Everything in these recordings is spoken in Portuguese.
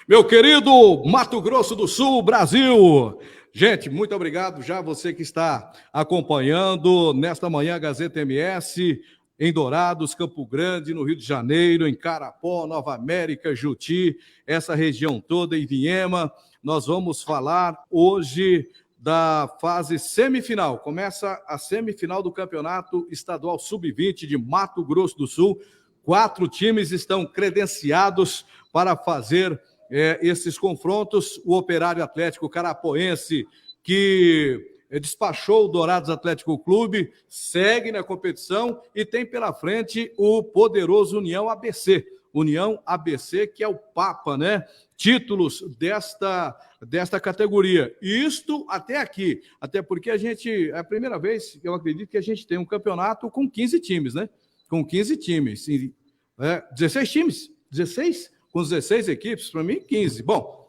Meu querido Mato Grosso do Sul, Brasil. Gente, muito obrigado já você que está acompanhando nesta manhã a Gazeta MS, em Dourados, Campo Grande, no Rio de Janeiro, em Carapó, Nova América, Juti, essa região toda, em Viema. Nós vamos falar hoje da fase semifinal. Começa a semifinal do Campeonato Estadual Sub-20 de Mato Grosso do Sul. 4 times estão credenciados para fazer esses confrontos. O Operário Atlético Carapoense, que despachou o Dourados Atlético Clube, segue na competição e tem pela frente o poderoso União ABC. União ABC, que é o Papa, né? Títulos desta categoria. Isto até aqui. Até porque é a primeira vez, eu acredito, que a gente tem um campeonato com 15 times, né? Com 15 times. 16 times? 16? Com 16 equipes, para mim, 15. Bom,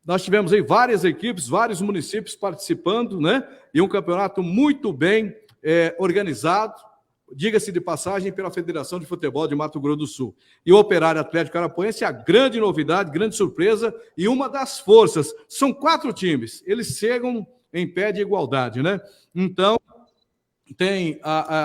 nós tivemos aí várias equipes, vários municípios participando, né? E um campeonato muito bem organizado, diga-se de passagem, pela Federação de Futebol de Mato Grosso do Sul. E o Operário Atlético Carapoense é a grande novidade, grande surpresa e uma das forças. São 4 times, eles chegam em pé de igualdade, né? Então, tem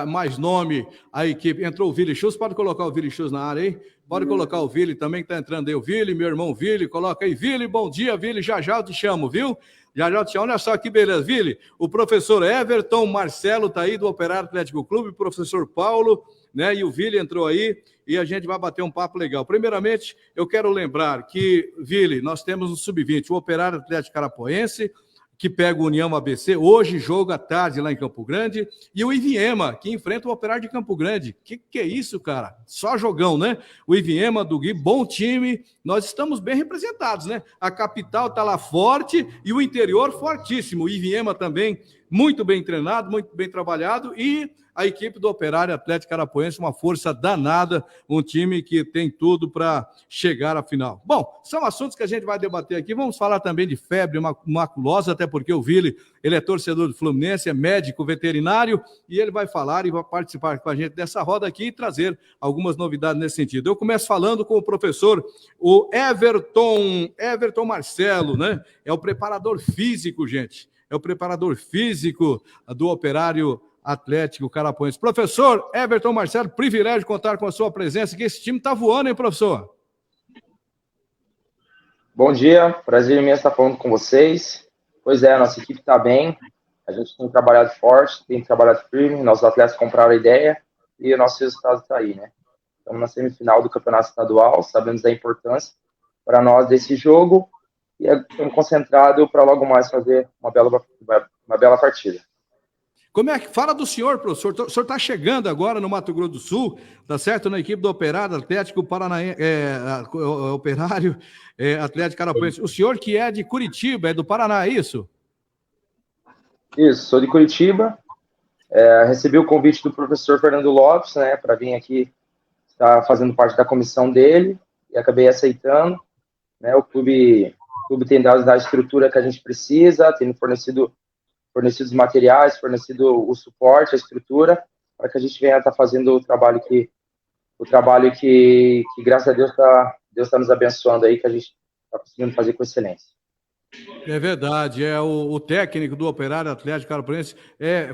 mais nome a equipe. Entrou o Vili Chus, pode colocar o Vili Chus na área aí? Pode colocar o Vili também, que está entrando aí. O Vili, meu irmão Vili, coloca aí. Vili, bom dia, Vili, já já eu te chamo, viu? Já já eu te chamo. Olha só que beleza, Vili. O professor Everton Marcelo está aí, do Operário Atlético Clube, o professor Paulo, né? E o Vili entrou aí e a gente vai bater um papo legal. Primeiramente, eu quero lembrar que, Vili, nós temos no Sub-20 o Operário Atlético Carapoense, que pega o União ABC, hoje joga à tarde lá em Campo Grande, e o Iviema, que enfrenta o Operário de Campo Grande. Que é isso, cara? Só jogão, né? O Iviema do Gui, bom time, nós estamos bem representados, né? A capital está lá forte e o interior fortíssimo. O Iviema também muito bem treinado, muito bem trabalhado, e a equipe do Operário Atlético Carapoense, uma força danada, um time que tem tudo para chegar à final. Bom, são assuntos que a gente vai debater aqui. Vamos falar também de febre maculosa, até porque o Vili, ele é torcedor do Fluminense, é médico veterinário, e ele vai falar e vai participar com a gente dessa roda aqui e trazer algumas novidades nesse sentido. Eu começo falando com o professor, o Everton Marcelo, né? É o preparador físico, gente. É o preparador físico do Operário Atlético Carapoense. Professor Everton Marcelo, privilégio contar com a sua presença, que esse time está voando, hein, professor? Bom dia, prazer imenso estar falando com vocês. Pois é, a nossa equipe está bem, a gente tem trabalhado forte, tem trabalhado firme, nossos atletas compraram a ideia e o nosso resultado está aí, né? Estamos na semifinal do Campeonato Estadual, sabemos da importância para nós desse jogo e estamos concentrados para logo mais fazer uma bela partida. Como é que fala do senhor, professor? O senhor está chegando agora no Mato Grosso do Sul, tá certo? Na equipe do Operário Atlético Paranaense, Operário Atlético Carapoense. O senhor que é de Curitiba, é do Paraná, é isso? Isso, sou de Curitiba. Recebi o convite do professor Fernando Lopes, né, para vir aqui estar fazendo parte da comissão dele e acabei aceitando. Né, o clube tem dado a estrutura que a gente precisa, tem fornecido os materiais, fornecido o suporte, a estrutura, para que a gente venha estar fazendo o trabalho que graças a Deus está nos abençoando aí, que a gente está conseguindo fazer com excelência. É verdade, é o técnico do Operário Atlético Carapoense,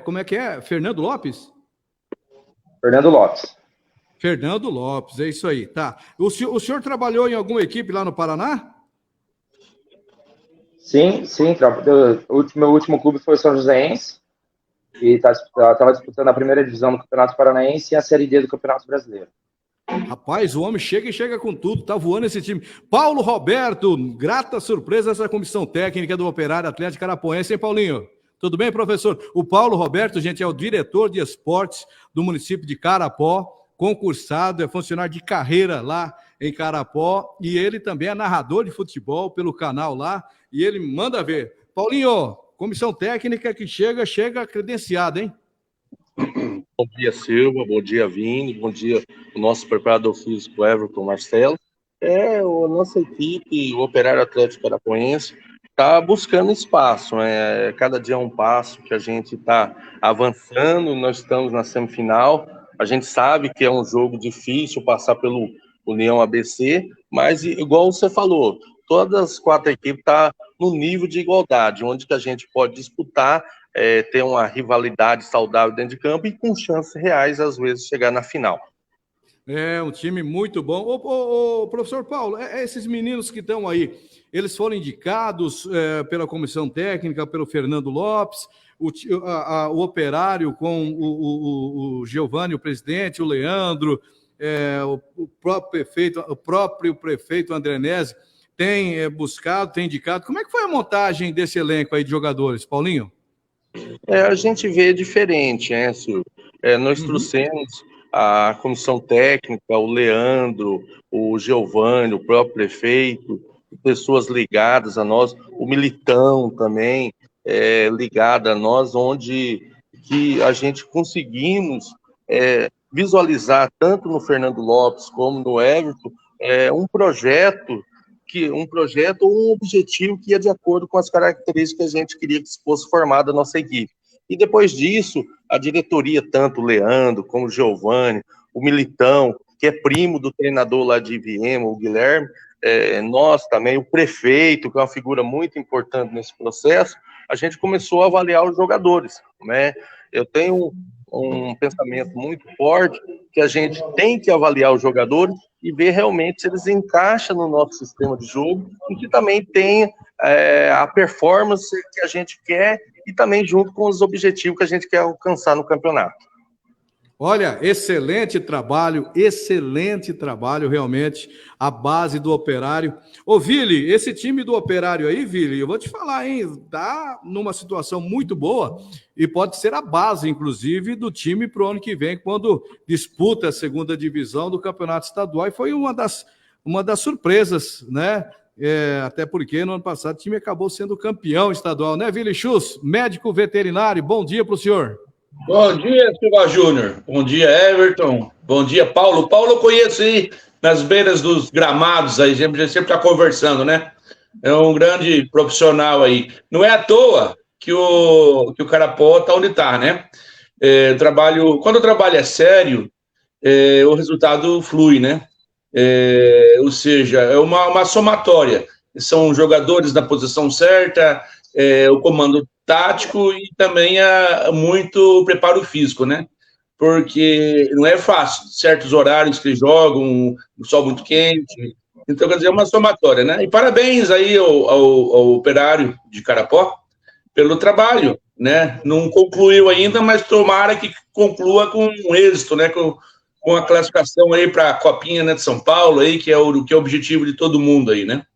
como é que é? Fernando Lopes? Fernando Lopes. Fernando Lopes, é isso aí, tá. O senhor trabalhou em alguma equipe lá no Paraná? Sim. Meu último clube foi o São Joséense, e estava disputando a primeira divisão do Campeonato Paranaense e a Série D do Campeonato Brasileiro. Rapaz, o homem chega com tudo, tá voando esse time. Paulo Roberto, grata surpresa essa comissão técnica do Operário Atlético Carapoense, hein, Paulinho? Tudo bem, professor? O Paulo Roberto, gente, é o diretor de esportes do município de Carapó, concursado, é funcionário de carreira lá em Carapó, e ele também é narrador de futebol pelo canal lá, e ele manda ver. Paulinho, comissão técnica que chega credenciada, hein? Bom dia, Silva, bom dia, Vini, bom dia o nosso preparador físico, Everton Marcelo. A nossa equipe, o Operário Atlético Carapoense, está buscando espaço, cada dia é um passo que a gente está avançando, nós estamos na semifinal, a gente sabe que é um jogo difícil passar pelo União ABC, mas igual você falou, todas as 4 equipes estão no nível de igualdade, onde que a gente pode disputar, ter uma rivalidade saudável dentro de campo e com chances reais, às vezes, de chegar na final. É um time muito bom. Ô, professor Paulo, esses meninos que estão aí, eles foram indicados pela comissão técnica, pelo Fernando Lopes, o Operário com o Giovanni, o presidente, o Leandro, o próprio prefeito André Nese, tem buscado, tem indicado. Como é que foi a montagem desse elenco aí de jogadores, Paulinho? A gente vê diferente, né, Silvio? Nós trouxemos a comissão técnica, o Leandro, o Giovanni, o próprio prefeito, pessoas ligadas a nós, o Militão também ligado a nós, onde que a gente conseguimos visualizar, tanto no Fernando Lopes como no Everton, um projeto ou um objetivo que ia de acordo com as características que a gente queria que fosse formada a nossa equipe. E depois disso, a diretoria, tanto o Leandro como o Giovanni, o Militão, que é primo do treinador lá de Viema, o Guilherme, nós também, o prefeito, que é uma figura muito importante nesse processo, a gente começou a avaliar os jogadores, né? Eu tenho um pensamento muito forte que a gente tem que avaliar os jogadores e ver realmente se eles encaixam no nosso sistema de jogo e que também tenha a performance que a gente quer e também junto com os objetivos que a gente quer alcançar no campeonato. Olha, excelente trabalho, realmente, a base do Operário. Ô, Vili, esse time do Operário aí, Vili, eu vou te falar, hein, tá numa situação muito boa e pode ser a base, inclusive, do time para o ano que vem, quando disputa a segunda divisão do Campeonato Estadual, e foi uma das surpresas, né? Até porque no ano passado o time acabou sendo campeão estadual, né, Vili Schuss, médico veterinário, bom dia para o senhor. Bom dia, Silva Júnior. Bom dia, Everton. Bom dia, Paulo. Paulo eu conheço aí nas beiras dos gramados aí, sempre está conversando, né? É um grande profissional aí. Não é à toa que o Carapó está onde está, né? Quando o trabalho é sério, o resultado flui, né? Ou seja, é uma somatória. São jogadores na posição certa, o comando tático e também muito preparo físico, né? Porque não é fácil, certos horários que eles jogam, o sol muito quente, então, quer dizer, é uma somatória, né? E parabéns aí ao Operário de Carapó pelo trabalho, né? Não concluiu ainda, mas tomara que conclua com um êxito, né? Com a classificação aí para a Copinha, né, de São Paulo, aí, que é o objetivo de todo mundo aí, né?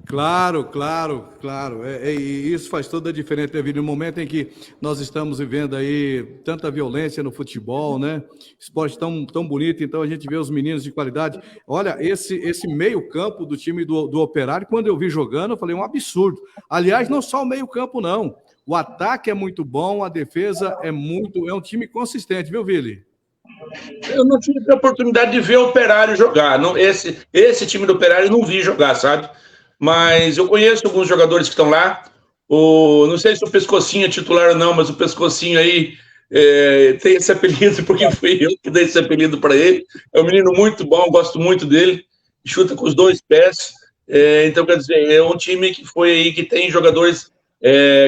Claro. E isso faz toda a diferença, né, no momento em que nós estamos vivendo aí tanta violência no futebol, né? Esporte tão bonito, então a gente vê os meninos de qualidade. Olha, esse meio-campo do time do Operário, quando eu vi jogando, eu falei, um absurdo. Aliás, não só o meio-campo, não. O ataque é muito bom, a defesa é um time consistente, viu, Vili? Eu não tive a oportunidade de ver o Operário jogar. Não, esse time do Operário eu não vi jogar, sabe? Mas eu conheço alguns jogadores que estão lá. Não sei se o Pescocinho é titular ou não, mas o Pescocinho aí tem esse apelido porque fui eu que dei esse apelido para ele. É um menino muito bom, gosto muito dele. Chuta com os 2 pés. Então, quer dizer, é um time que foi aí, que tem jogadores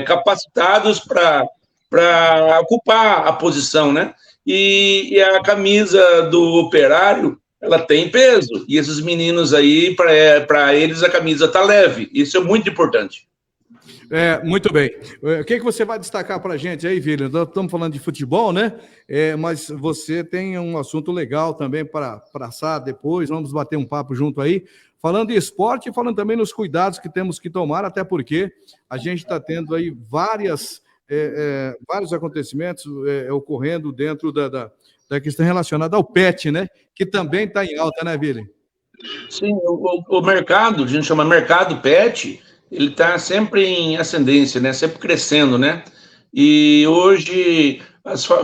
capacitados para ocupar a posição, né? E a camisa do Operário, ela tem peso, e esses meninos aí, para eles a camisa tá leve, isso é muito importante. Muito bem. O que você vai destacar para a gente aí, Vili? Nós estamos falando de futebol, né? Mas você tem um assunto legal também para passar depois, vamos bater um papo junto aí, falando de esporte e falando também nos cuidados que temos que tomar, até porque a gente está tendo aí vários acontecimentos ocorrendo dentro da questão relacionada ao pet, né? Que também está em alta, né, Vili? Sim, o mercado, a gente chama mercado pet, ele está sempre em ascendência, né? Sempre crescendo, né? E hoje,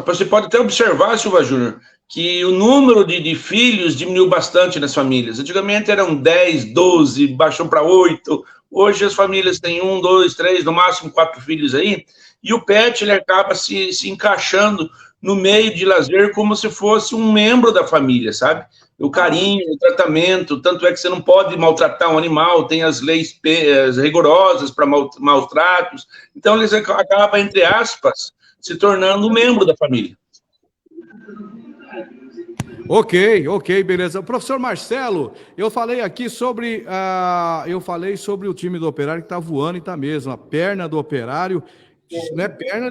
você pode até observar, Silva Júnior, que o número de filhos diminuiu bastante nas famílias. Antigamente eram 10, 12, baixou para 8. Hoje as famílias têm 1, 2, 3, no máximo 4 filhos aí. E o pet, ele acaba se encaixando no meio de lazer como se fosse um membro da família, sabe? o carinho, o tratamento, tanto é que você não pode maltratar um animal, tem as leis rigorosas para maus tratos, então eles acabam, entre aspas, se tornando um membro da família. Ok, beleza. Professor Marcelo, eu falei aqui sobre o time do Operário que está voando e está mesmo. A perna do Operário, não é perna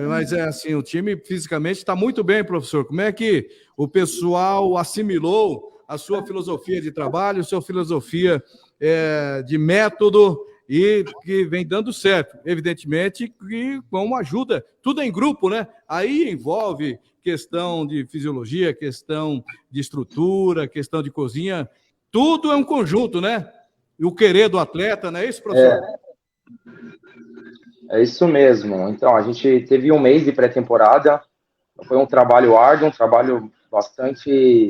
mas é assim, o time fisicamente está muito bem, professor. Como é que o pessoal assimilou a sua filosofia de trabalho, a sua filosofia de método e que vem dando certo? Evidentemente que com uma ajuda, tudo em grupo, né? Aí envolve questão de fisiologia, questão de estrutura, questão de cozinha, tudo é um conjunto, né? E o querer do atleta, não é isso, professor? É isso mesmo. Então, a gente teve um mês de pré-temporada, foi um trabalho árduo, um trabalho bastante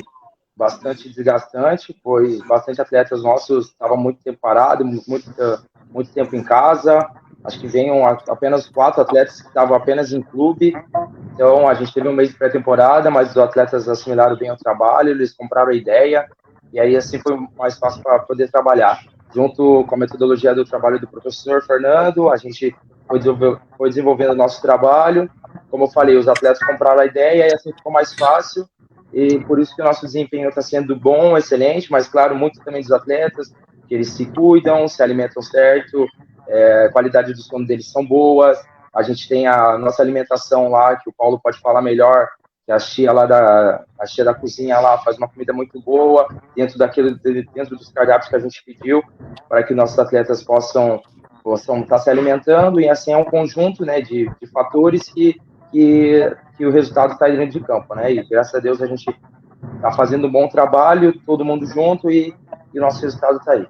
desgastante, pois bastante atletas nossos estavam muito tempo parados, muito tempo em casa. Acho que venham apenas 4 atletas que estavam apenas em clube. Então, a gente teve um mês de pré-temporada, mas os atletas assimilaram bem o trabalho, eles compraram a ideia, e aí assim foi mais fácil para poder trabalhar. Junto com a metodologia do trabalho do professor Fernando, a gente foi desenvolvendo o nosso trabalho. Como eu falei, os atletas compraram a ideia e assim ficou mais fácil, e por isso que o nosso desempenho está sendo bom, excelente, mas claro, muito também dos atletas, que eles se cuidam, se alimentam certo, a qualidade do sono deles são boas. A gente tem a nossa alimentação lá, que o Paulo pode falar melhor, que a tia da cozinha lá faz uma comida muito boa, dentro dos cardápios que a gente pediu, para que nossos atletas possam estar se alimentando, e assim é um conjunto, né, de fatores que o resultado está dentro de campo, né, e graças a Deus a gente está fazendo um bom trabalho, todo mundo junto, e o nosso resultado está aí.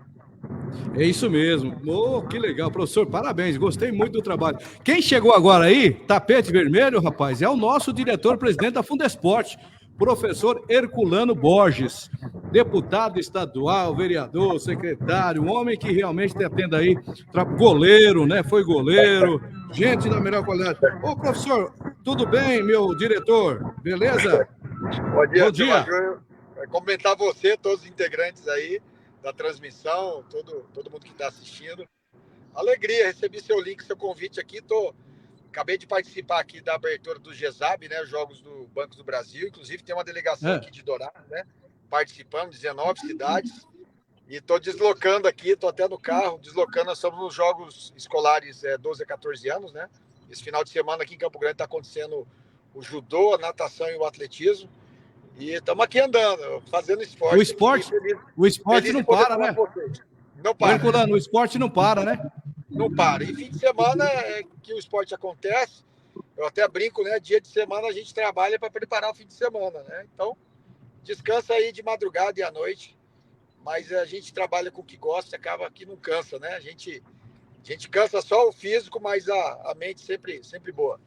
É isso mesmo. Oh, que legal, professor. Parabéns, gostei muito do trabalho. Quem chegou agora aí, tapete vermelho, rapaz, é o nosso diretor-presidente da Fundesporte, professor Herculano Borges, deputado estadual, vereador, secretário, um homem que realmente tem atendo aí, goleiro, né? Foi goleiro, gente da melhor qualidade. Ô, professor, tudo bem, meu diretor? Beleza? Bom dia, Bom dia. Júnior. Cumprimentar você, todos os integrantes aí da transmissão, todo mundo que está assistindo. Alegria, recebi seu link, seu convite aqui. Acabei de participar aqui da abertura do GESAB, né? Jogos do Banco do Brasil. Inclusive, tem uma delegação aqui de Dourados, né? Participando, 19 cidades. E estou deslocando aqui, estou até no carro, deslocando. Nós estamos nos Jogos Escolares 12 a 14 anos, né? Esse final de semana aqui em Campo Grande está acontecendo o judô, a natação e o atletismo. E estamos aqui andando, fazendo esporte. O esporte não para, né? Não para. O esporte não para, né? Não para. E fim de semana é que o esporte acontece. Eu até brinco, né? Dia de semana a gente trabalha para preparar o fim de semana, né? Então, descansa aí de madrugada e à noite. Mas a gente trabalha com o que gosta, acaba que não cansa, né? A gente cansa só o físico, mas a mente sempre boa.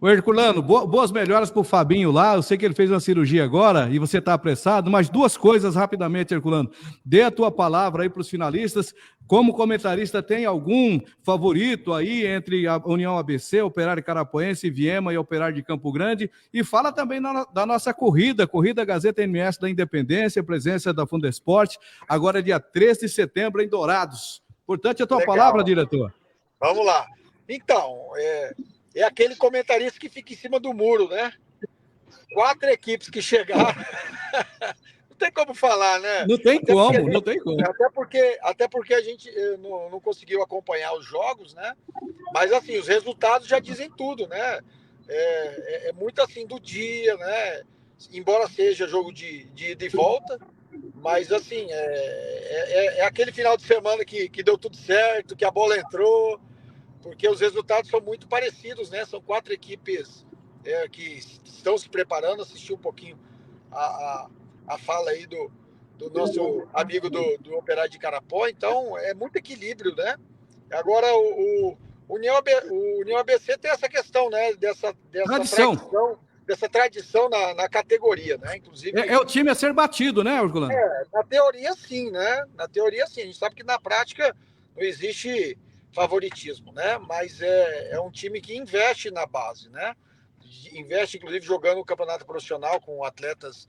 O Herculano, boas melhoras para o Fabinho lá. Eu sei que ele fez uma cirurgia agora e você está apressado, mas 2 coisas rapidamente, Herculano. Dê a tua palavra aí para os finalistas. Como comentarista, tem algum favorito aí entre a União ABC, Operário Carapoense, Viema e Operário de Campo Grande? E fala também da nossa corrida Gazeta MS da Independência, presença da Fundesporte, agora dia 13 de setembro em Dourados. Portanto, a tua palavra, diretor. Vamos lá. Então, é aquele comentarista que fica em cima do muro, né? 4 equipes que chegaram. Não tem como falar, né? Não tem como. Até porque a gente não conseguiu acompanhar os jogos, né? Mas, assim, os resultados já dizem tudo, né? É muito, assim, do dia, né? Embora seja jogo de ida e volta, mas, assim, é aquele final de semana que deu tudo certo, que a bola entrou, porque os resultados são muito parecidos, né? São 4 equipes que estão se preparando. Assisti um pouquinho a fala aí do nosso amigo do Operário de Carapó, então é muito equilíbrio, né? Agora o União ABC tem essa questão, né? Dessa tradição na categoria, né? Inclusive é o time a ser batido, né, Herculano? Na teoria sim, né? Na teoria sim. A gente sabe que na prática não existe favoritismo, né? Mas é um time que investe na base, né? Investe, inclusive, jogando o campeonato profissional com atletas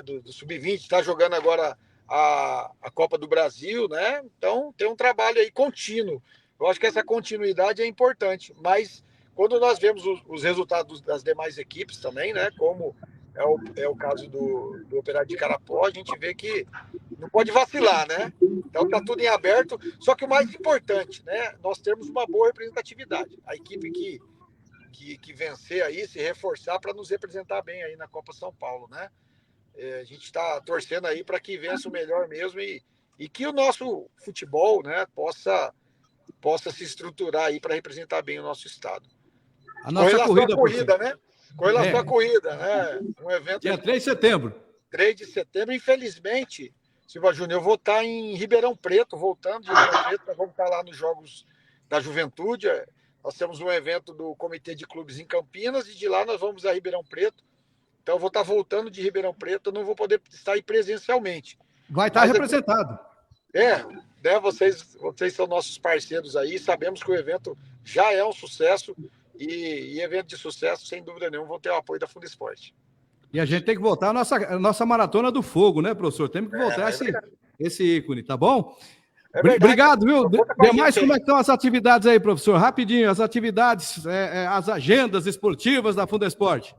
do Sub-20, está jogando agora a Copa do Brasil, né? Então tem um trabalho aí contínuo. Eu acho que essa continuidade é importante, mas quando nós vemos os resultados das demais equipes também, né? Como é o caso do Operário de Carapó, a gente vê que não pode vacilar, né? Então está tudo em aberto. Só que o mais importante, né? Nós temos uma boa representatividade. A equipe que vencer aí, se reforçar para nos representar bem aí na Copa São Paulo, né? A gente está torcendo aí para que vença o melhor mesmo e que o nosso futebol, né, possa se estruturar aí para representar bem o nosso estado. A nossa corrida, né? Com relação à corrida, né? Um evento... Dia 3 de setembro. 3 de setembro, infelizmente, Silva Júnior, eu vou estar em Ribeirão Preto, voltando de Ribeirão Preto, nós vamos estar lá nos Jogos da Juventude. Nós temos um evento do Comitê de Clubes em Campinas e de lá nós vamos a Ribeirão Preto. Então eu vou estar voltando de Ribeirão Preto, eu não vou poder estar aí presencialmente. Vai estar representado. Né, vocês são nossos parceiros aí, sabemos que o evento já é um sucesso e evento de sucesso, sem dúvida nenhuma, vão ter o apoio da Fundesporte. E a gente tem que voltar a nossa maratona do fogo, né, professor? Temos que voltar esse ícone, tá bom? Obrigado, viu? Demais, como é que estão as atividades aí, professor? Rapidinho, as atividades, as agendas esportivas da Fundesporte.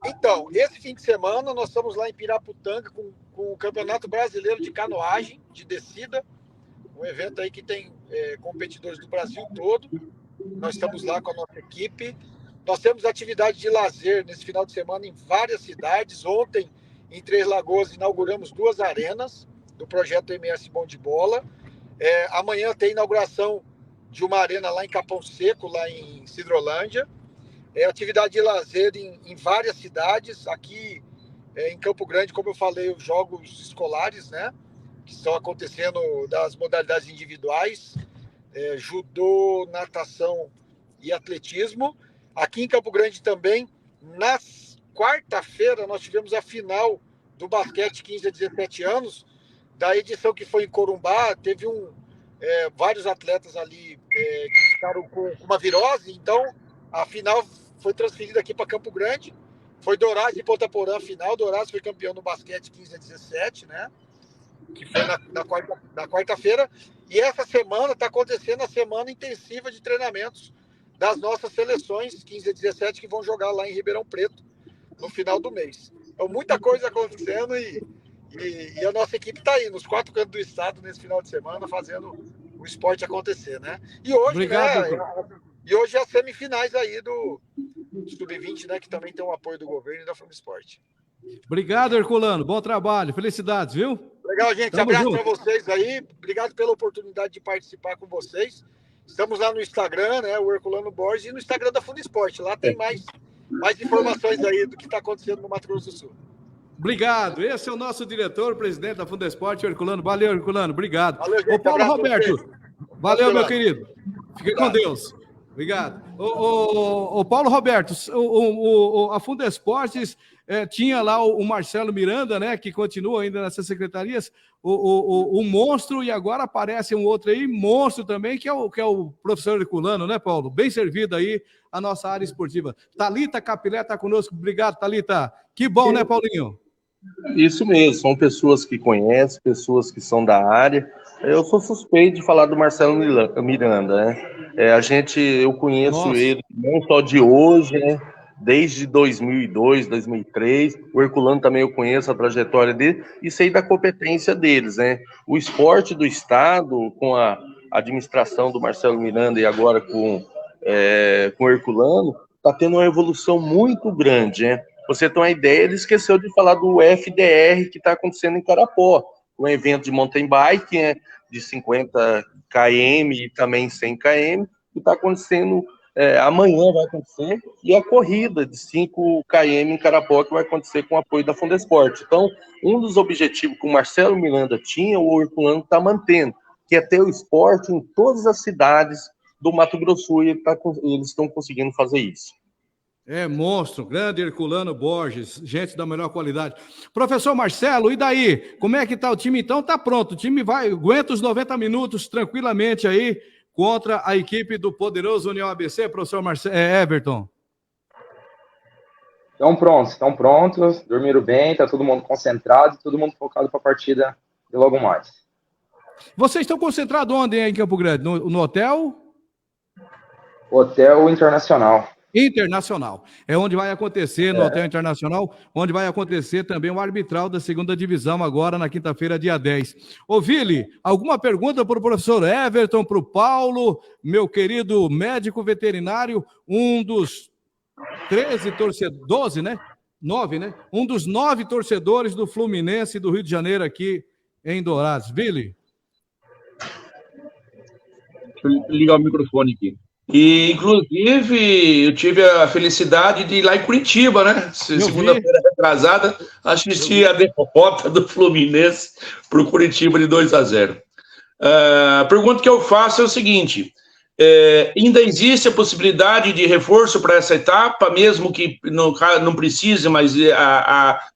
Então, esse fim de semana nós estamos lá em Piraputanga com o Campeonato Brasileiro de Canoagem, de descida, um evento aí que tem competidores do Brasil todo. Nós estamos lá com a nossa equipe. Nós temos atividade de lazer nesse final de semana em várias cidades. Ontem, em Três Lagoas, inauguramos 2 arenas do projeto MS Bom de Bola. Amanhã tem inauguração de uma arena lá em Capão Seco, lá em Sidrolândia. Atividade de lazer em várias cidades. Aqui em Campo Grande, como eu falei, os jogos escolares, né, que estão acontecendo das modalidades individuais, judô, natação e atletismo. Aqui em Campo Grande também, na quarta-feira, nós tivemos a final do basquete 15 a 17 anos, da edição que foi em Corumbá. Teve vários atletas ali que ficaram com uma virose, então a final foi transferida aqui para Campo Grande. Foi Dourados e Ponta Porã a final. Dourados foi campeão no basquete 15 a 17, né? Que foi na quarta-feira. E essa semana está acontecendo a semana intensiva de treinamentos das nossas seleções 15 a 17 que vão jogar lá em Ribeirão Preto no final do mês. Então, muita coisa acontecendo e a nossa equipe está aí nos 4 cantos do estado nesse final de semana fazendo o esporte acontecer, né? E hoje, obrigado, e hoje as semifinais aí do Sub-20, né? Que também tem o apoio do governo e da Fundesporte. Obrigado, Herculano. Bom trabalho. Felicidades, viu? Legal, gente. Abraço para vocês aí. Obrigado pela oportunidade de participar com vocês. Estamos lá no Instagram, né? O Herculano Borges, e no Instagram da Fundesporte. Lá tem mais informações aí do que está acontecendo no Mato Grosso do Sul. Obrigado. Esse é o nosso diretor, presidente da Fundesporte, Herculano. Valeu, Herculano. Obrigado. Valeu, gente. Ô, Paulo Roberto. Valeu, meu querido. Fique com Deus. Obrigado. O Paulo Roberto, a Fundesportes tinha lá o Marcelo Miranda, né, que continua ainda nessas secretarias, o monstro, e agora aparece um outro aí, monstro também, que é o professor Herculano, né, Paulo? Bem servido aí a nossa área esportiva. Thalita Capilé está conosco. Obrigado, Thalita. Que bom, né, Paulinho? Isso mesmo, são pessoas que conhecem, pessoas que são da área. Eu sou suspeito de falar do Marcelo Miranda, né? Eu conheço ele não só de hoje, né? Desde 2002, 2003. O Herculano também eu conheço a trajetória dele e sei da competência deles, né? O esporte do estado, com a administração do Marcelo Miranda e agora com o Herculano, está tendo uma evolução muito grande, né? Você tem uma ideia, ele esqueceu de falar do FDR que está acontecendo em Carapó, um evento de mountain bike, né, de 50 km e também 100 km, que está acontecendo, amanhã vai acontecer, e a corrida de 5 km em Carapó, que vai acontecer com o apoio da Fundesporte. Então, um dos objetivos que o Marcelo Miranda tinha, o Herculano está mantendo, que é ter o esporte em todas as cidades do Mato Grosso, e eles estão conseguindo fazer isso. Monstro, grande Herculano Borges, gente da melhor qualidade. Professor Marcelo, e daí? Como é que tá o time? Então tá pronto, o time aguenta os 90 minutos tranquilamente aí contra a equipe do poderoso União ABC, professor Everton? Estão prontos, dormiram bem, tá todo mundo concentrado, todo mundo focado para a partida de logo mais. Vocês estão concentrados onde em Campo Grande? No hotel? Hotel Internacional. Internacional. É onde vai acontecer, no Hotel Internacional, onde vai acontecer também o arbitral da segunda divisão, agora na quinta-feira, dia 10. Ô, Vili, alguma pergunta para o professor Everton, para o Paulo, meu querido médico veterinário, um dos 13 torcedores, 12, né? 9, né? Um dos 9 torcedores do Fluminense do Rio de Janeiro aqui em Dourados. Vili? Deixa eu ligar o microfone aqui. E, inclusive, eu tive a felicidade de ir lá em Curitiba, né? Segunda-feira retrasada, assisti a derrota do Fluminense para o Curitiba de 2-0. A pergunta que eu faço é o seguinte: ainda existe a possibilidade de reforço para essa etapa, mesmo que não precise, mas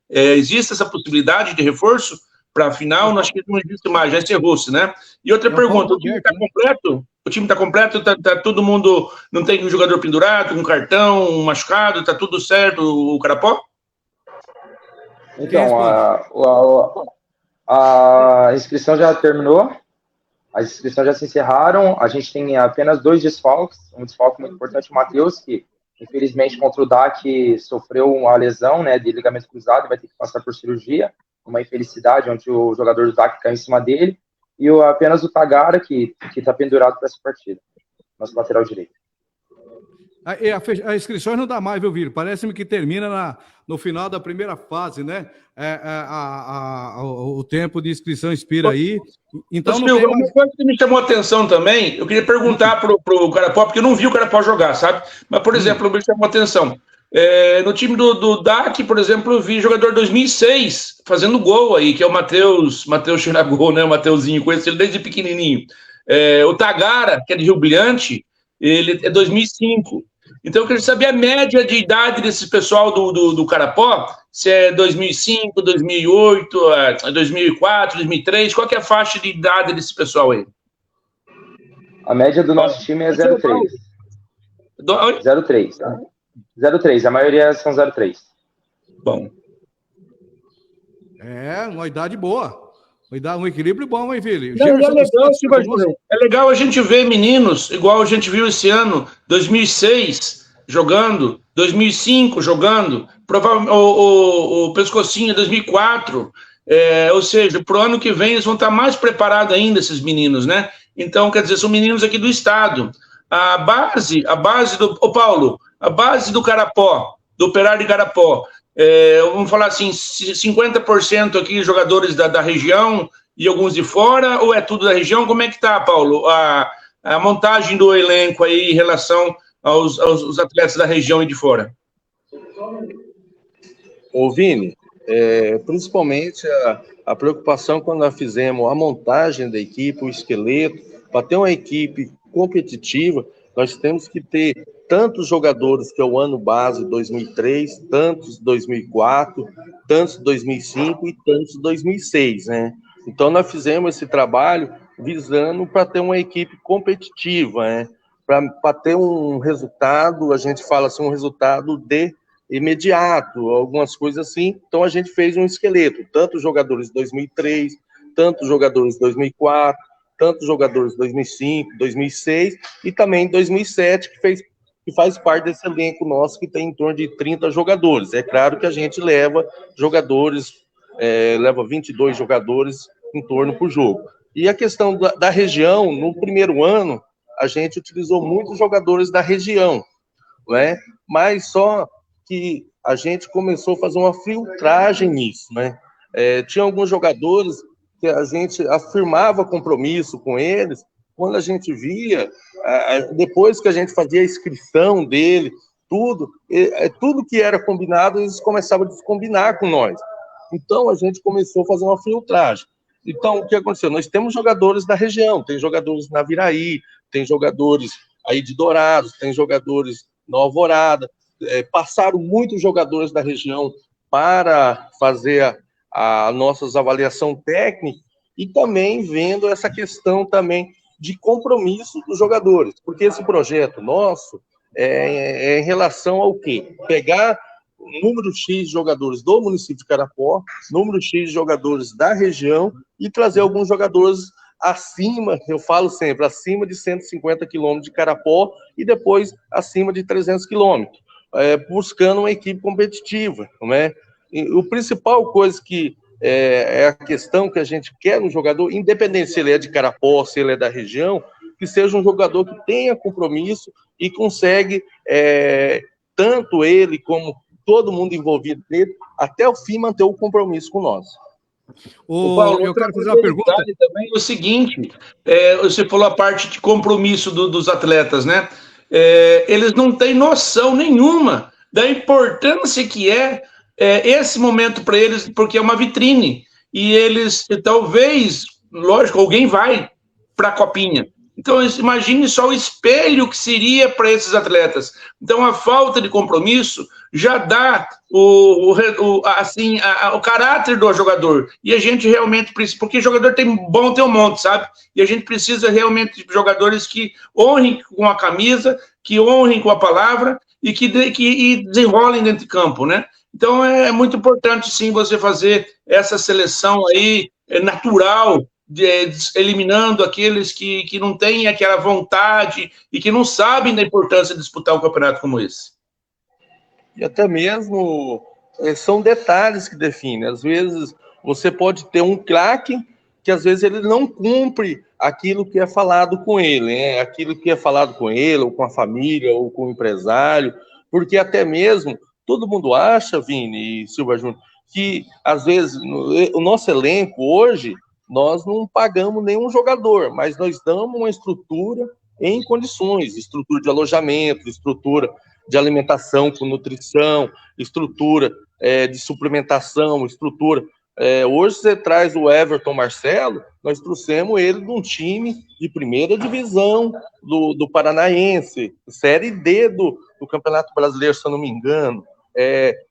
existe essa possibilidade de reforço para a final? Acho que não existe mais, já encerrou-se, né? E outra pergunta: o time está completo? O time está completo? Tá todo mundo, não tem um jogador pendurado, um cartão, machucado, está tudo certo, o Carapó? Então, a inscrição já terminou, as inscrições já se encerraram, a gente tem apenas 2 desfalques, um desfalque muito importante, o Matheus, que infelizmente contra o DAC sofreu uma lesão, né, de ligamento cruzado, vai ter que passar por cirurgia, uma infelicidade, onde o jogador do DAC caiu em cima dele, e apenas o Tagara, que está pendurado para essa partida, nosso lateral direito. A inscrições não dá mais, viu, Vili? Parece-me que termina no final da primeira fase, né? O tempo de inscrição expira aí. Então, não tem mais... Uma coisa que me chamou a atenção também, eu queria perguntar pro Carapó, porque eu não vi o Carapó jogar, sabe? Mas, por exemplo, me chamou a atenção. No time do DAC, por exemplo, eu vi jogador 2006 fazendo gol aí, que é o Matheus Chiragol, né? O Mateuzinho, conheço ele desde pequenininho. O Tagara, que é de Rio Brilhante, ele é 2005. Então, eu queria saber a média de idade desse pessoal do Carapó, se é 2005, 2008, 2004, 2003, qual que é a faixa de idade desse pessoal aí? A média do nosso time é 03. 03, tá? 03, a maioria são 03. Bom. Uma idade boa. Um equilíbrio bom, hein, Vili? É legal a gente ver meninos, igual a gente viu esse ano, 2006 jogando, 2005 jogando, o Pescocinho 2004, ou seja, pro ano que vem eles vão estar mais preparados ainda, esses meninos, né? Então, quer dizer, são meninos aqui do estado. A base do... Paulo, a base do Carapó, do Operário de Carapó, vamos falar assim, 50% aqui jogadores da região e alguns de fora, ou é tudo da região? Como é que tá, Paulo, a montagem do elenco aí em relação aos atletas da região e de fora? Ô, Vini, principalmente a preocupação quando nós fizemos a montagem da equipe, o esqueleto, para ter uma equipe competitiva, nós temos que ter tantos jogadores que é o ano base 2003, tantos 2004, tantos 2005 e tantos 2006, né? Então, nós fizemos esse trabalho visando para ter uma equipe competitiva, né? Para ter um resultado, a gente fala assim, um resultado de imediato, algumas coisas assim. Então, a gente fez um esqueleto, tantos jogadores 2003, tantos jogadores 2004, tantos jogadores 2005, 2006 e também 2007, que faz parte desse elenco nosso, que tem em torno de 30 jogadores. É claro que a gente leva jogadores, leva 22 jogadores em torno por jogo. E a questão da região, no primeiro ano, a gente utilizou muitos jogadores da região, né? Mas só que a gente começou a fazer uma filtragem nisso, né? Tinha alguns jogadores que a gente afirmava compromisso com eles, quando a gente via, depois que a gente fazia a inscrição dele, tudo que era combinado, eles começavam a descombinar com nós. Então, a gente começou a fazer uma filtragem. Então, o que aconteceu? Nós temos jogadores da região, tem jogadores na Viraí, tem jogadores aí de Dourados, tem jogadores na Alvorada, passaram muitos jogadores da região para fazer a nossa avaliação técnica e também vendo essa questão também de compromisso dos jogadores, porque esse projeto nosso é em relação ao quê? Pegar número X de jogadores do município de Carapó, número X de jogadores da região e trazer alguns jogadores acima, eu falo sempre, acima de 150 quilômetros de Carapó e depois acima de 300 quilômetros, buscando uma equipe competitiva, não é? E o principal coisa que é a questão que a gente quer no jogador, independente se ele é de Carapó, se ele é da região, que seja um jogador que tenha compromisso e consegue, tanto ele como todo mundo envolvido nele, até o fim manter o compromisso com nós. Paulo, eu quero fazer uma pergunta. Também é o seguinte, você falou a parte de compromisso dos atletas, né? Eles não têm noção nenhuma da importância que esse momento para eles, porque é uma vitrine. E eles, talvez, lógico, alguém vai para a Copinha. Então, imagine só o espelho que seria para esses atletas. Então, a falta de compromisso já dá o caráter do jogador. E a gente realmente precisa, porque jogador tem um monte, sabe? E a gente precisa realmente de jogadores que honrem com a camisa, que honrem com a palavra e que desenrolem dentro de campo, né? Então, é muito importante, sim, você fazer essa seleção aí natural, eliminando aqueles que não têm aquela vontade e que não sabem da importância de disputar um campeonato como esse. E até mesmo são detalhes que definem. Às vezes você pode ter um craque que às vezes ele não cumpre aquilo que é falado com ele, né? Aquilo que é falado com ele, ou com a família, ou com o empresário, porque até mesmo todo mundo acha, Vini e Silva Júnior, que às vezes o nosso elenco hoje nós não pagamos nenhum jogador, mas nós damos uma estrutura em condições, estrutura de alojamento, estrutura de alimentação com nutrição, estrutura de suplementação, estrutura. Hoje você traz o Everton Marcelo, nós trouxemos ele de um time de primeira divisão do Paranaense, Série D do Campeonato Brasileiro, se eu não me engano.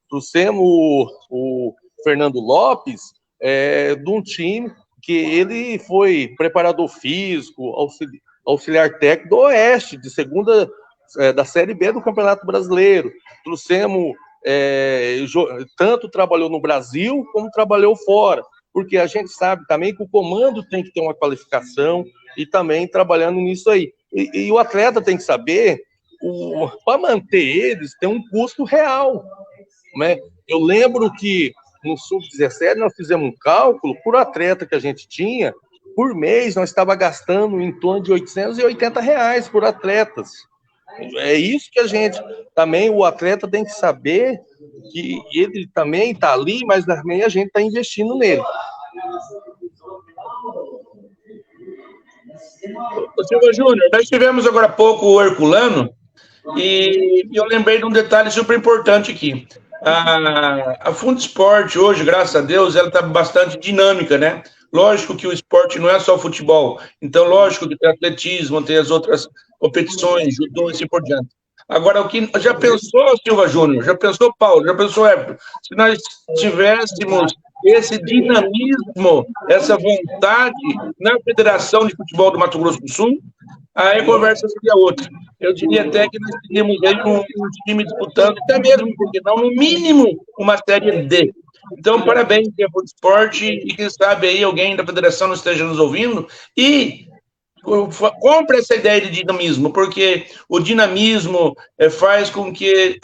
Trouxemos o Fernando Lopes de um time que ele foi preparador físico, auxiliar técnico do Oeste, de segunda, da Série B do Campeonato Brasileiro. Trouxemos, tanto trabalhou no Brasil, como trabalhou fora, porque a gente sabe também que o comando tem que ter uma qualificação e também trabalhando nisso aí. E o atleta tem que saber, para manter eles, tem um custo real, né? Eu lembro que no Sub-17, nós fizemos um cálculo, por atleta que a gente tinha, por mês, nós estávamos gastando em torno de R$880 por atletas. É isso que a gente, também o atleta tem que saber que ele também está ali, mas também a gente está investindo nele. Silva Júnior, nós tivemos agora há pouco o Herculano, e eu lembrei de um detalhe super importante aqui. A Fundesporte hoje, graças a Deus, ela está bastante dinâmica, né? Lógico que o esporte não é só futebol, então lógico que tem atletismo, tem as outras competições, judô e assim por diante. Agora, o que já pensou, Silva Júnior, já pensou, Paulo, já pensou, Everton, se nós tivéssemos esse dinamismo, essa vontade na Federação de Futebol do Mato Grosso do Sul, aí a conversa seria outra. Eu diria até que nós teríamos aí um time disputando, até mesmo, porque não, no mínimo, uma Série D. Então, parabéns ao Esporte e quem sabe aí alguém da Federação não esteja nos ouvindo e compre essa ideia de dinamismo, porque o dinamismo faz com que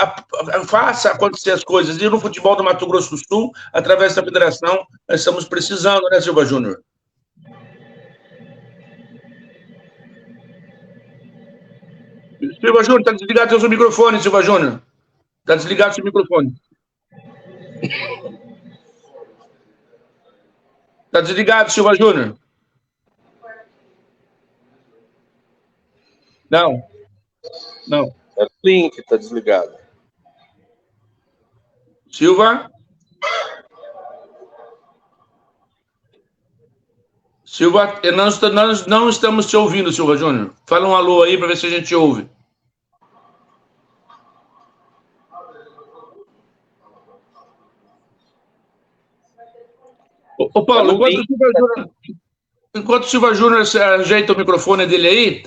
faça acontecer as coisas. E no futebol do Mato Grosso do Sul, através da federação, nós estamos precisando, né, Silva Júnior? Silva Júnior, está desligado o seu microfone, Silva Júnior. Está desligado o seu microfone. Está desligado, Silva Júnior. Não. Não. É o link, está desligado. Silva? Silva, nós não estamos te ouvindo, Silva Júnior. Fala um alô aí para ver se a gente ouve. Ô Paulo, enquanto o Silva Júnior ajeita o microfone dele aí,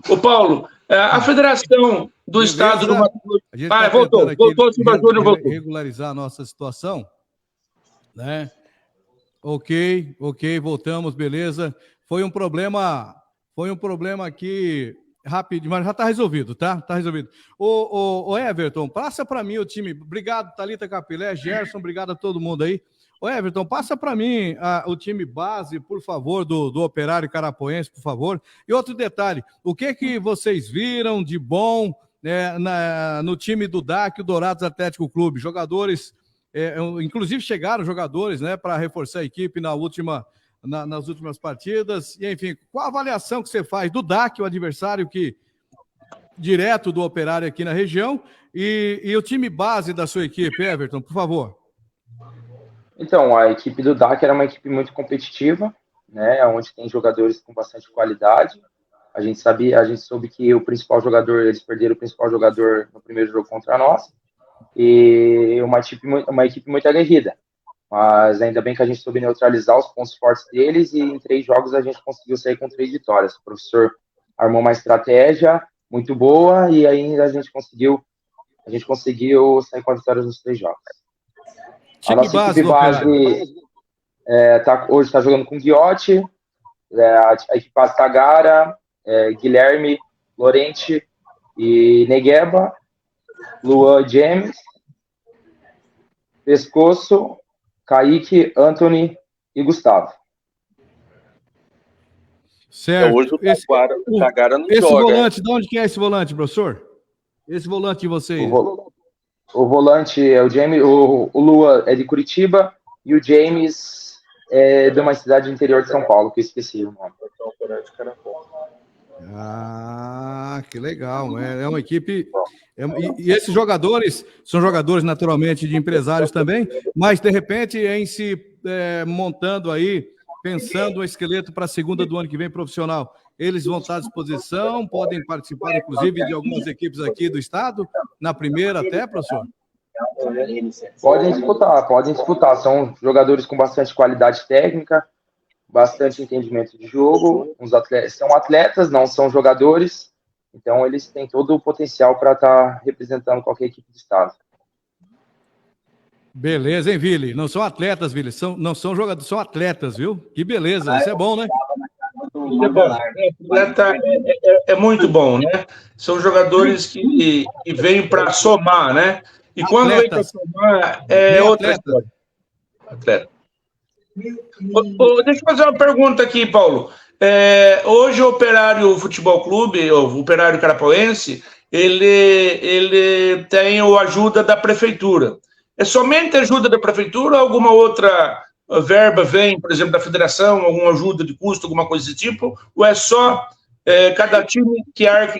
ô Paulo, a Federação do estado do Mato Grosso. A gente Vai, tá voltou, Silva Júnior voltou. regularizar a nossa situação, né? Ok, voltamos, beleza. Foi um problema aqui rápido, mas já está resolvido, tá? Tá resolvido. Ô Everton, passa para mim o time. Obrigado, Thalita Capilé, Gerson, obrigado a todo mundo aí. Ô Everton, passa para mim o time base, por favor, do Operário Carapoense, por favor. E outro detalhe, o que vocês viram de bom, né, no time do DAC, o Dourados Atlético Clube? Jogadores, inclusive chegaram jogadores, né, para reforçar a equipe nas últimas partidas. E, enfim, qual a avaliação que você faz do DAC, o adversário direto do Operário aqui na região, e o time base da sua equipe, Everton, por favor? Então, a equipe do DAC era uma equipe muito competitiva, né, onde tem jogadores com bastante qualidade. A gente soube que eles perderam o principal jogador no primeiro jogo contra nós, e uma equipe muito aguerrida. Mas ainda bem que a gente soube neutralizar os pontos fortes deles, e em 3 jogos a gente conseguiu sair com 3 vitórias. O professor armou uma estratégia muito boa, e ainda a gente conseguiu sair com a vitória nos 3 jogos. A nossa equipe base hoje está jogando com Guiotti, a equipe base Tagara, Guilherme, Lorente e Negueba, Luan James, Pescoço, Kaique, Anthony e Gustavo. Certo. Hoje o Tagara não esse joga. Volante, de onde que é esse volante, professor? Esse volante de vocês? O volante é o James, o Luan é de Curitiba e o James é de uma cidade do interior de São Paulo, que eu esqueci o nome. Ah, que legal. É uma equipe... E esses jogadores são jogadores naturalmente de empresários também, mas de repente montando aí, pensando um esqueleto para a segunda do ano que vem profissional. Eles vão estar à disposição, podem participar, inclusive, de algumas equipes aqui do estado, na primeira até, professor? Podem disputar. São jogadores com bastante qualidade técnica, bastante entendimento de jogo. São atletas, não são jogadores, então eles têm todo o potencial para estar representando qualquer equipe do estado. Beleza, hein, Vili? Não são atletas, Vili, não são jogadores, são atletas, viu? Que beleza, isso é bom, né? Atleta é muito bom, né? São jogadores que vêm para somar, né? E quando vem para somar, é outra história. Atleta. Deixa eu fazer uma pergunta aqui, Paulo. Hoje o Operário Futebol Clube, o Operário Carapoense, ele tem a ajuda da prefeitura. É somente a ajuda da prefeitura ou alguma outra verba vem, por exemplo, da federação, alguma ajuda de custo, alguma coisa desse tipo? Ou é só cada time que arque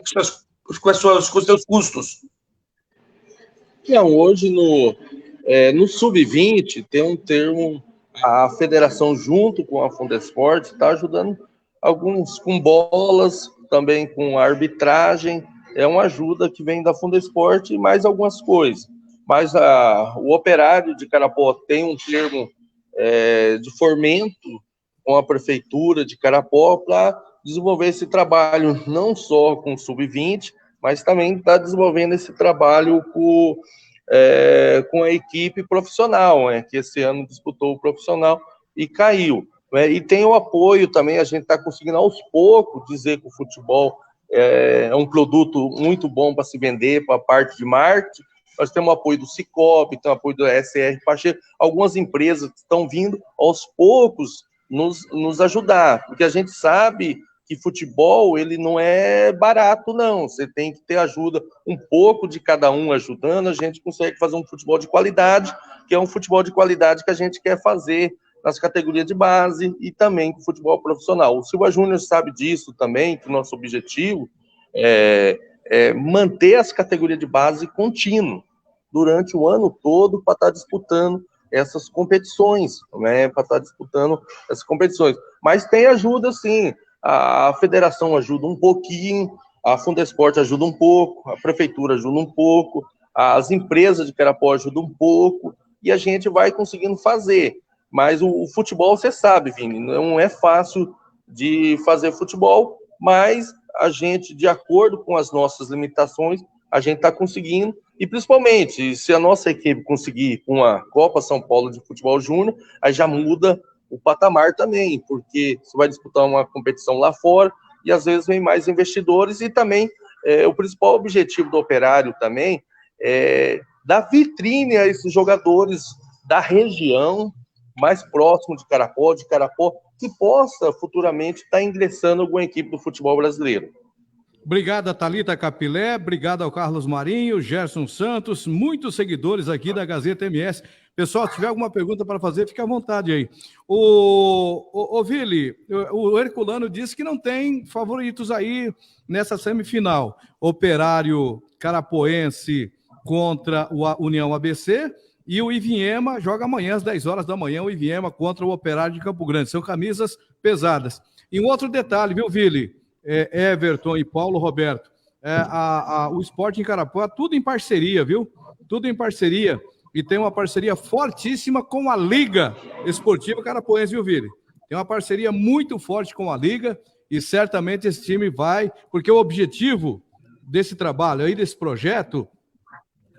com os seus custos? Não, hoje no Sub-20 tem um termo, a federação junto com a Fundesporte está ajudando alguns com bolas, também com arbitragem, é uma ajuda que vem da Fundesporte e mais algumas coisas. Mas o Operário de Carapó tem um termo de fomento com a prefeitura de Carapó para desenvolver esse trabalho, não só com o Sub-20, mas também está desenvolvendo esse trabalho com a equipe profissional, que esse ano disputou o profissional e caiu. E tem o apoio também, a gente está conseguindo aos poucos dizer que o futebol é um produto muito bom para se vender, para a parte de marketing. Nós temos o apoio do Cicobi, tem o apoio do SR Pacheco, algumas empresas que estão vindo aos poucos nos ajudar, porque a gente sabe que futebol ele não é barato, não. Você tem que ter ajuda, um pouco de cada um ajudando, a gente consegue fazer um futebol de qualidade, que é um futebol de qualidade que a gente quer fazer nas categorias de base e também com futebol profissional. O Silva Júnior sabe disso também, que o nosso objetivo é manter as categorias de base contínuo durante o ano todo para estar disputando essas competições, para estar disputando essas competições. Mas tem ajuda, sim. A federação ajuda um pouquinho, a Fundesporte ajuda um pouco, a prefeitura ajuda um pouco, as empresas de Carapó ajudam um pouco, e a gente vai conseguindo fazer. Mas o futebol, você sabe, Vini, não é fácil de fazer futebol, mas a gente, de acordo com as nossas limitações, a gente está conseguindo, e principalmente, se a nossa equipe conseguir com a Copa São Paulo de Futebol Júnior, aí já muda o patamar também, porque você vai disputar uma competição lá fora, e às vezes vem mais investidores, e também o principal objetivo do Operário também é dar vitrine a esses jogadores da região, mais próximo de Carapó, que possa futuramente estar ingressando em alguma equipe do futebol brasileiro. Obrigado a Thalita Capilé, obrigado ao Carlos Marinho, Gerson Santos, muitos seguidores aqui da Gazeta MS. Pessoal, se tiver alguma pergunta para fazer, fique à vontade aí. O Vili, o Herculano disse que não tem favoritos aí nessa semifinal. Operário Carapoense contra o União ABC e o Ivinhema joga amanhã às 10 horas da manhã, o Ivinhema contra o Operário de Campo Grande. São camisas pesadas. E um outro detalhe, viu, Vili? Everton e Paulo Roberto, o Sport em Carapuá, tudo em parceria, viu? Tudo em parceria. E tem uma parceria fortíssima com a Liga Esportiva Carapuense, viu, Vili? Tem uma parceria muito forte com a Liga e certamente esse time vai, porque o objetivo desse trabalho aí, desse projeto,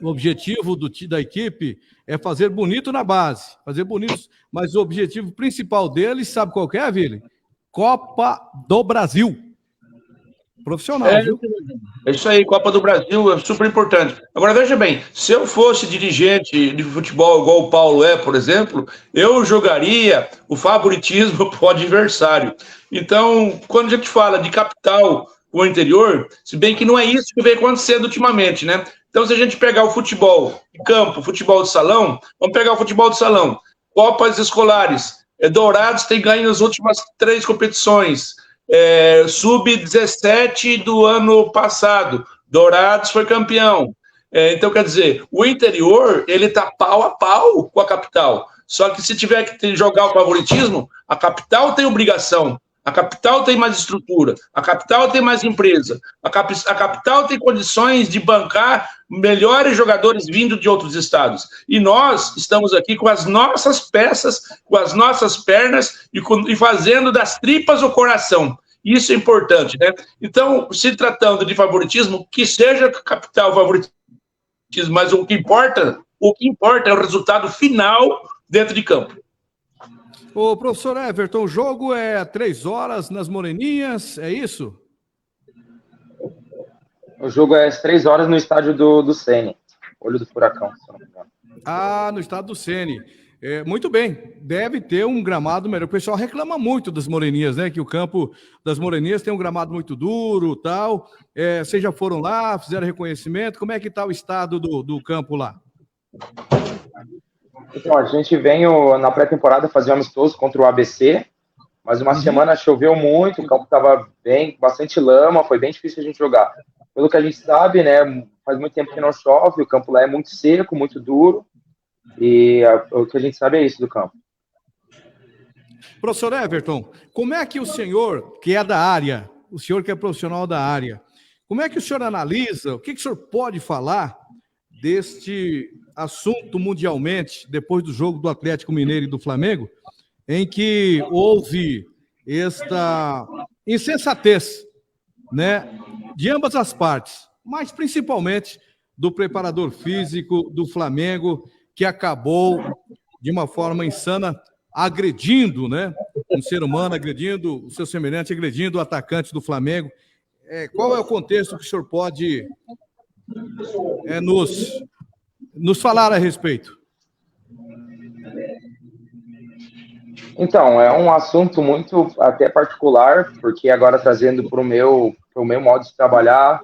o objetivo da equipe é fazer bonito na base, fazer bonitos, mas o objetivo principal deles, sabe qual que é, Vili? Copa do Brasil. Profissional, viu? É isso aí, Copa do Brasil é super importante. Agora, veja bem, se eu fosse dirigente de futebol igual o Paulo é, por exemplo, eu jogaria o favoritismo para o adversário. Então, quando a gente fala de capital com o interior, se bem que não é isso que vem acontecendo ultimamente, né? Então, se a gente pegar o futebol de campo, futebol de salão, vamos pegar o futebol de salão, Copas escolares, Dourados tem ganho nas últimas 3 competições, Sub-17 do ano passado, Dourados foi campeão. Então, quer dizer, o interior, ele está pau a pau com a capital. Só que se tiver que jogar o favoritismo, a capital tem obrigação, a capital tem mais estrutura, a capital tem mais empresa, a capital tem condições de bancar melhores jogadores vindo de outros estados. E nós estamos aqui com as nossas peças, com as nossas pernas e fazendo das tripas o coração. Isso é importante, né? Então, se tratando de favoritismo, que seja capital favoritismo, mas o que importa é o resultado final dentro de campo. Ô, professor Everton, o jogo é 3 horas nas Moreninhas, é isso? O jogo é às 3 horas no estádio do Sene, Olho do Furacão, se não me engano. Ah, no estádio do Sene. Muito bem, deve ter um gramado melhor. O pessoal reclama muito das Moreninhas, né? Que o campo das Moreninhas tem um gramado muito duro, tal. Vocês já foram lá, fizeram reconhecimento? Como é que está o estado do campo lá? Então, a gente veio na pré-temporada fazer um amistoso contra o ABC, mas uma semana choveu muito, o campo estava bem, bastante lama, foi bem difícil a gente jogar. Pelo que a gente sabe, né, faz muito tempo que não chove, o campo lá é muito seco, muito duro, e o que a gente sabe é isso do campo. Professor Everton, como é que o senhor, que é da área, o senhor que é profissional da área, como é que o senhor analisa, o que o senhor pode falar deste assunto mundialmente, depois do jogo do Atlético Mineiro e do Flamengo, em que houve esta insensatez, né, de ambas as partes, mas principalmente do preparador físico do Flamengo, que acabou de uma forma insana agredindo, né, um ser humano, agredindo o seu semelhante, agredindo o atacante do Flamengo. Qual é o contexto que o senhor pode nos falar a respeito? Então, é um assunto muito até particular, porque agora trazendo para o meu modo de trabalhar,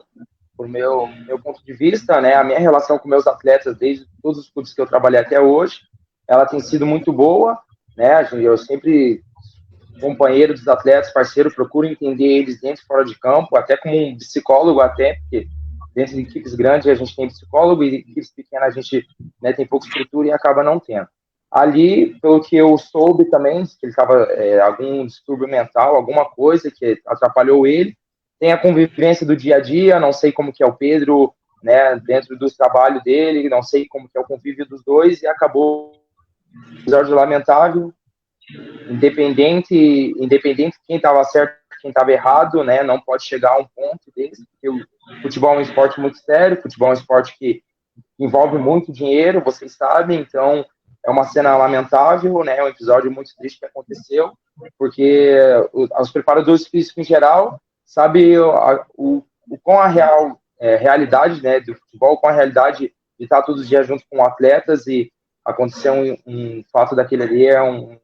para o meu ponto de vista, né, a minha relação com meus atletas, desde todos os clubes que eu trabalhei até hoje, ela tem sido muito boa, né, eu sempre, companheiro dos atletas, parceiro, procuro entender eles dentro e fora de campo, até como um psicólogo até, porque dentro de equipes grandes a gente tem psicólogo e equipes pequenas a gente, né, tem pouca estrutura e acaba não tendo. Ali, pelo que eu soube também, que ele estava algum distúrbio mental, alguma coisa que atrapalhou ele. Tem a convivência do dia a dia, não sei como que é o Pedro, né, dentro do trabalho dele, não sei como que é o convívio dos dois, e acabou um episódio lamentável, independente de quem estava certo quem estava errado, né? Não pode chegar a um ponto desse, porque o futebol é um esporte muito sério, o futebol é um esporte que envolve muito dinheiro, vocês sabem, então é uma cena lamentável, né? É um episódio muito triste que aconteceu, porque os preparadores físicos em geral sabem com a realidade, né, do futebol, com a realidade de estar todos os dias junto com atletas, e acontecer um fato daquele ali é um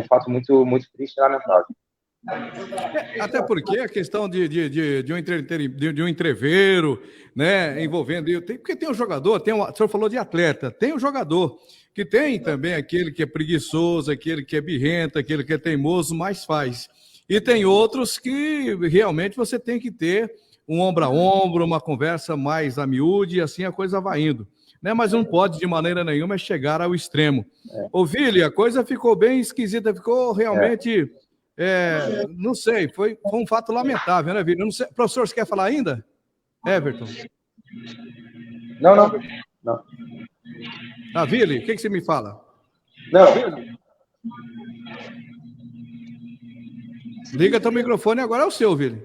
fato muito, muito triste e lamentável. Até porque a questão de um entreveiro, né, envolvendo... Porque tem um jogador, o senhor falou de atleta, tem um jogador que tem também aquele que é preguiçoso, aquele que é birrento, aquele que é teimoso, mas faz. E tem outros que realmente você tem que ter um ombro a ombro, uma conversa mais a miúde, e assim a coisa vai indo. Né? Mas não pode, de maneira nenhuma, chegar ao extremo. Ô, Vili, a coisa ficou bem esquisita, ficou realmente... não sei, foi um fato lamentável, né, Vili? Não sei, professor, você quer falar ainda? Everton? Não. Ah, Vili, o que você me fala? Não. Liga teu microfone, agora é o seu, Vili.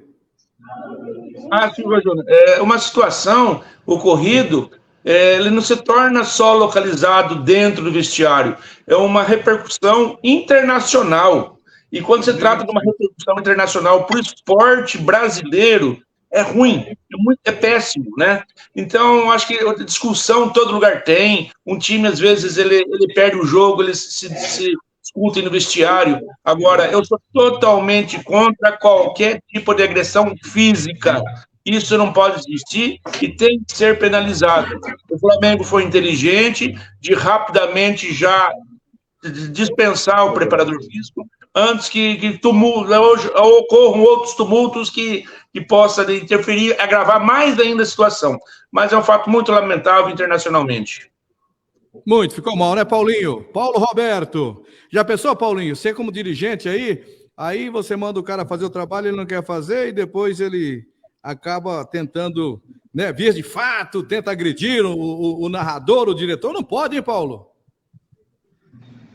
Silva Júnior, uma situação ocorrida, ele não se torna só localizado dentro do vestiário, é uma repercussão internacional. E quando se trata de uma repercussão internacional para o esporte brasileiro, é ruim, é péssimo, né? Então, acho que a discussão todo lugar tem. Um time, às vezes, ele perde o jogo, eles se discutem no vestiário. Agora, eu sou totalmente contra qualquer tipo de agressão física. Isso não pode existir e tem que ser penalizado. O Flamengo foi inteligente de rapidamente já dispensar o preparador físico antes que ocorram outros tumultos que possam interferir, agravar mais ainda a situação. Mas é um fato muito lamentável internacionalmente. Muito, ficou mal, né, Paulinho? Paulo Roberto. Já pensou, Paulinho? Você como dirigente aí você manda o cara fazer o trabalho, ele não quer fazer, e depois ele acaba tentando, né, vias de fato, tenta agredir o narrador, o diretor. Não pode, hein, Paulo?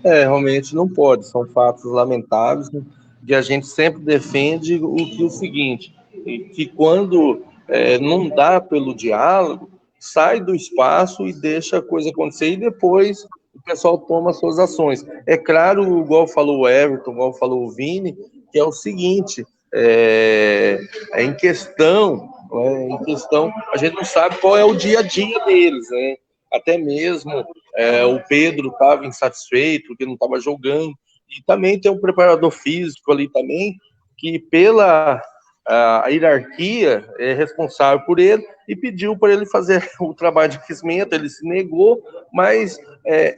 Realmente não pode, são fatos lamentáveis, né? E a gente sempre defende o seguinte, que quando não dá pelo diálogo, sai do espaço e deixa a coisa acontecer, e depois o pessoal toma suas ações. É claro, igual falou o Everton, igual falou o Vini, que é o seguinte, em questão, a gente não sabe qual é o dia a dia deles, né? Até mesmo o Pedro estava insatisfeito porque não estava jogando, e também tem um preparador físico ali também, que pela a hierarquia é responsável por ele, e pediu para ele fazer o trabalho de aquecimento, ele se negou, mas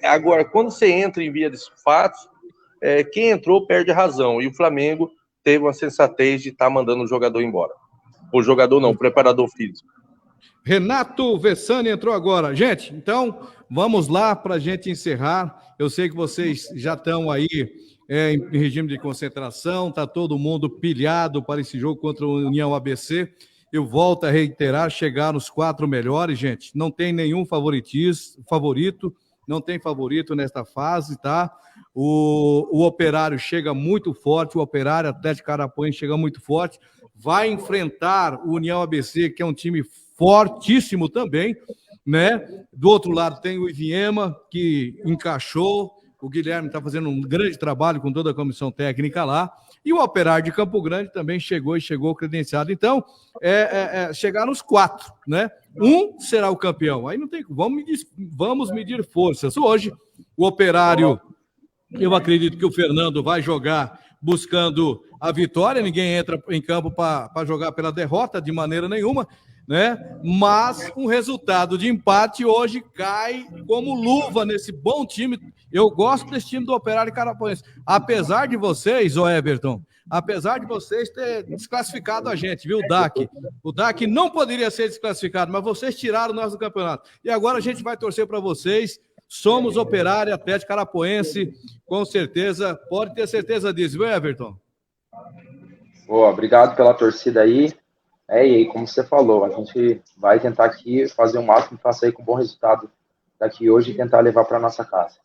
agora, quando você entra em via de fatos, quem entrou perde a razão, e o Flamengo teve uma sensatez de estar mandando o jogador embora. O jogador não, o preparador físico. Renato Vessani entrou agora. Gente, então, vamos lá para a gente encerrar. Eu sei que vocês já estão aí em regime de concentração, está todo mundo pilhado para esse jogo contra o União ABC. Eu volto a reiterar, chegar nos 4 melhores, gente. Não tem nenhum favorito, não tem favorito nesta fase, tá? O Operário chega muito forte, o Operário Atlético Araponha chega muito forte. Vai enfrentar o União ABC, que é um time fortíssimo também, né? Do outro lado tem o Iviema, que encaixou, o Guilherme está fazendo um grande trabalho com toda a comissão técnica lá, e o Operário de Campo Grande também chegou credenciado. Então, chegar nos 4, né? Um será o campeão. Aí não tem, vamos medir forças. Hoje, o Operário, eu acredito que o Fernando vai jogar buscando a vitória, ninguém entra em campo para jogar pela derrota de maneira nenhuma, né? Mas um resultado de empate hoje cai como luva nesse bom time. Eu gosto desse time do Operário Caraponense. Apesar de vocês, Everton, apesar de vocês ter desclassificado a gente, viu, DAC? O DAC não poderia ser desclassificado, mas vocês tiraram nós do campeonato. E agora a gente vai torcer para vocês. Somos Operário Atlético Caraponense, com certeza. Pode ter certeza disso, viu, Everton? Obrigado pela torcida aí. E aí, como você falou, a gente vai tentar aqui fazer o máximo para sair com um bom resultado daqui hoje e tentar levar para nossa casa.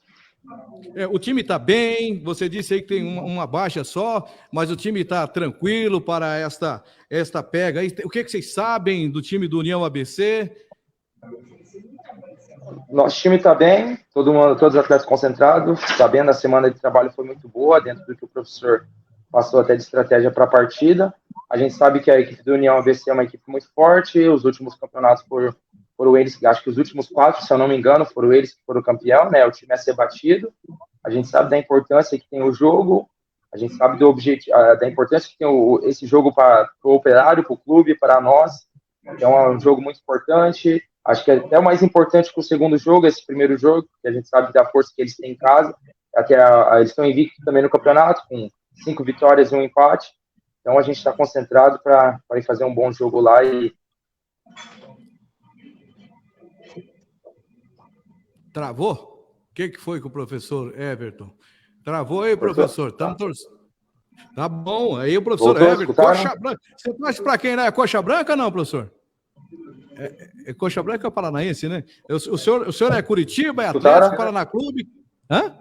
O time está bem, você disse aí que tem uma baixa só, mas o time está tranquilo para esta pega. O que vocês sabem do time do União ABC? Nosso time está bem, todos os atletas concentrados, está bem, a semana de trabalho foi muito boa, dentro do que o professor passou até de estratégia para a partida. A gente sabe que a equipe do União ABC é uma equipe muito forte, os últimos campeonatos foram eles, acho que os últimos 4, se eu não me engano, foram eles que foram campeão, né? O time a ser batido. A gente sabe da importância que tem o jogo, a gente sabe da importância que tem esse jogo para o Operário, para o clube, para nós. Então é um jogo muito importante. Acho que é até mais importante que o segundo jogo, esse primeiro jogo, que a gente sabe da força que eles têm em casa. Até eles estão invictos também no campeonato, com 5 vitórias e 1 empate. Então a gente está concentrado para ir fazer um bom jogo lá e... Travou? O que foi com o professor Everton? Travou aí, professor? Estamos torcendo. Tá bom, aí o professor Everton. Coxa branca. Você torce para quem, né? Coxa branca ou não, professor? Coxa branca é paranaense, né? O senhor é Curitiba, é Atlético, Paraná Clube? Hã?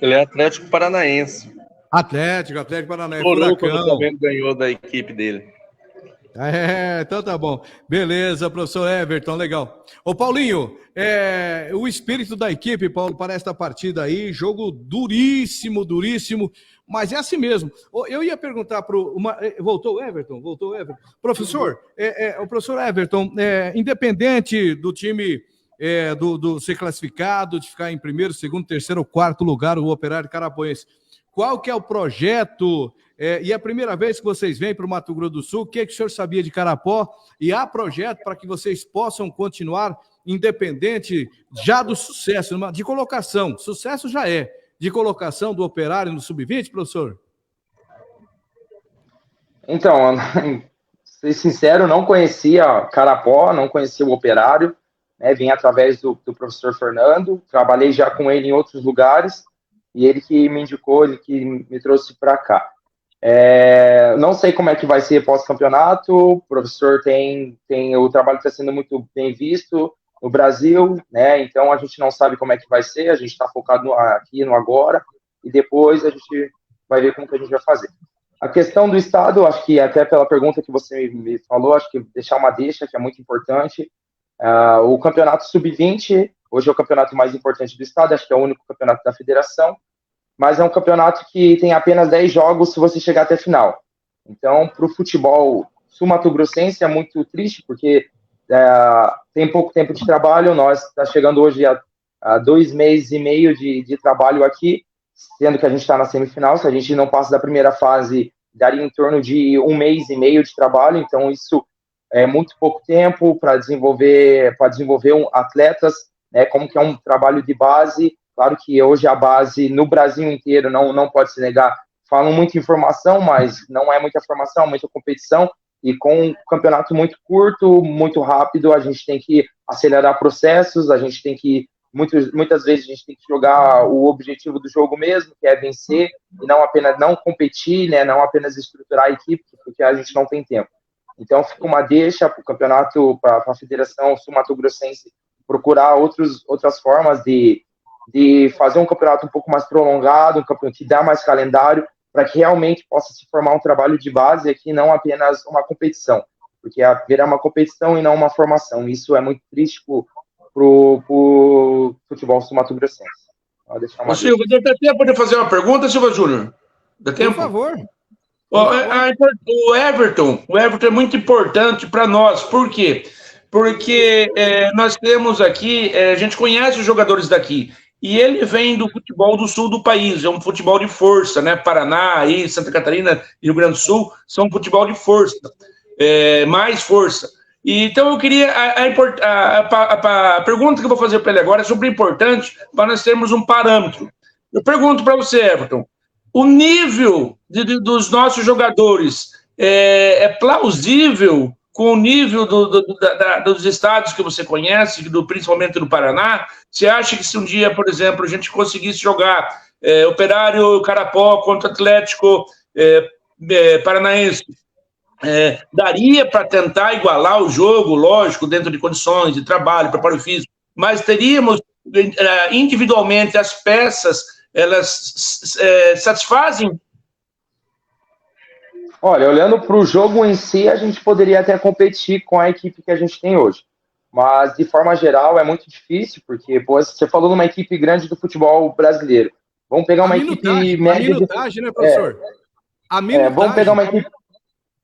Ele é Atlético Paranaense. Atlético Paranaense. O Flamengo ganhou da equipe dele. Então tá bom. Beleza, professor Everton, legal. Ô, Paulinho, o espírito da equipe, Paulo, para esta partida aí, jogo duríssimo, mas é assim mesmo. Eu ia perguntar Voltou o Everton? Professor, o professor Everton, independente do time do ser classificado, de ficar em primeiro, segundo, terceiro ou quarto lugar, o Operário Carapoense, qual que é o projeto? E a primeira vez que vocês vêm para o Mato Grosso do Sul, o que o senhor sabia de Carapó? E há projeto para que vocês possam continuar independente já do sucesso, de colocação. Sucesso já de colocação do Operário no Sub-20, professor? Então, ser sincero, não conhecia Carapó, não conhecia o Operário, né? Vim através do professor Fernando, trabalhei já com ele em outros lugares, e ele que me indicou, ele que me trouxe para cá. Não sei como é que vai ser pós-campeonato, o professor o trabalho está sendo muito bem visto no Brasil, né? Então a gente não sabe como é que vai ser, a gente está focado aqui no agora, e depois a gente vai ver como que a gente vai fazer. A questão do estado, acho que até pela pergunta que você me falou, acho que deixar uma deixa, que é muito importante. O campeonato sub-20, hoje é o campeonato mais importante do estado, acho que é o único campeonato da federação, mas é um campeonato que tem apenas 10 jogos se você chegar até a final. Então, para o futebol sul-mato-grossense é muito triste, porque tem pouco tempo de trabalho, nós está chegando hoje a 2 meses e meio de trabalho aqui, sendo que a gente está na semifinal. Se a gente não passa da primeira fase, daria em torno de 1 mês e meio de trabalho, então isso é muito pouco tempo para desenvolver atletas, né, como que é um trabalho de base. Claro que hoje a base no Brasil inteiro não pode se negar, falam muita informação, mas não é muita formação, muita competição, e com um campeonato muito curto, muito rápido, a gente tem que acelerar processos, a gente tem que, muitas vezes a gente tem que jogar o objetivo do jogo mesmo, que é vencer, e não apenas não competir, né, não apenas estruturar a equipe, porque a gente não tem tempo. Então fica uma deixa para o campeonato, para a Federação Sul-Mato-Grossense procurar outras formas de fazer um campeonato um pouco mais prolongado, um campeonato que dá mais calendário, para que realmente possa se formar um trabalho de base aqui, não apenas uma competição, porque virar uma competição e não uma formação. Isso é muito triste pro futebol sul-mato-grossense. Silva, dá tempo de fazer uma pergunta, Silva Júnior? Dá tempo? Por favor. O Everton é muito importante para nós. Por quê? Porque nós temos aqui, a gente conhece os jogadores daqui, e ele vem do futebol do sul do país, é um futebol de força, né? Paraná, aí, Santa Catarina e Rio Grande do Sul são um futebol de força, mais força. E, então eu queria, a pergunta que eu vou fazer para ele agora é super importante para nós termos um parâmetro. Eu pergunto para você, Everton, o nível dos nossos jogadores é plausível com o nível dos estados que você conhece, principalmente do Paraná? Você acha que se um dia, por exemplo, a gente conseguisse jogar Operário Carapó contra Atlético Paranaense, daria para tentar igualar o jogo, lógico, dentro de condições de trabalho, preparo físico, mas teríamos individualmente as peças, elas satisfazem? Olha, olhando para o jogo em si, a gente poderia até competir com a equipe que a gente tem hoje. Mas, de forma geral, é muito difícil, porque pô, você falou numa equipe grande do futebol brasileiro. Vamos pegar uma equipe média. A minutagem, né, professor? A minutagem.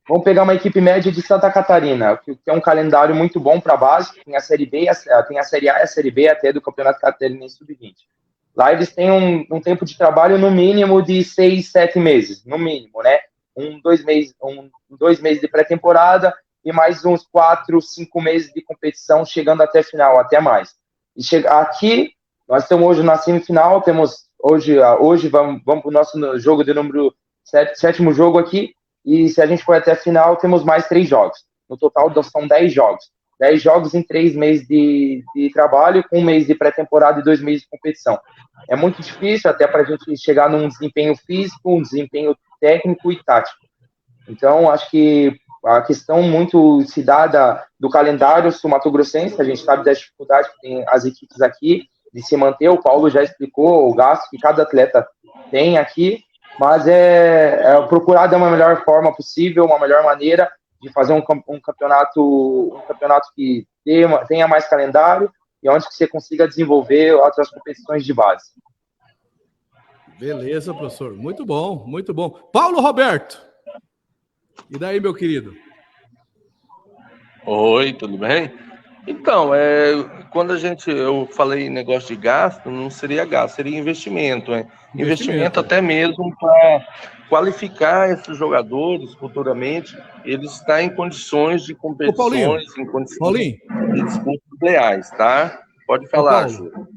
Vamos pegar uma equipe média de Santa Catarina, que é um calendário muito bom para a base, tem a Série B, tem a Série A e a Série B até do Campeonato Catarinense Sub-20. Lá eles têm um tempo de trabalho no mínimo de 6, 7 meses, no mínimo, né? 2 meses de pré-temporada e mais uns 4, 5 meses de competição, chegando até final, até mais. E aqui, nós estamos hoje na semifinal, hoje vamos para o nosso jogo de número 7º jogo aqui, e se a gente for até a final, temos mais 3 jogos. No total, são 10 jogos. 10 jogos em 3 meses de trabalho, com 1 mês de pré-temporada e 2 meses de competição. É muito difícil até para a gente chegar num desempenho físico, um desempenho técnico e tático. Então, acho que a questão muito se dá do calendário sul-mato-grossense, a gente sabe das dificuldades que tem as equipes aqui, de se manter, o Paulo já explicou o gasto que cada atleta tem aqui, mas é procurar dar uma melhor forma possível, uma melhor maneira de fazer um campeonato que tenha mais calendário e onde que você consiga desenvolver outras competições de base. Beleza, professor. Muito bom, muito bom. Paulo Roberto. E daí, meu querido? Oi, tudo bem? Então, quando eu falei negócio de gasto, não seria gasto, seria investimento. Investimento até mesmo para qualificar esses jogadores futuramente, eles estar em condições de competições, em condições de disputas leais, tá? Pode falar, Júlio.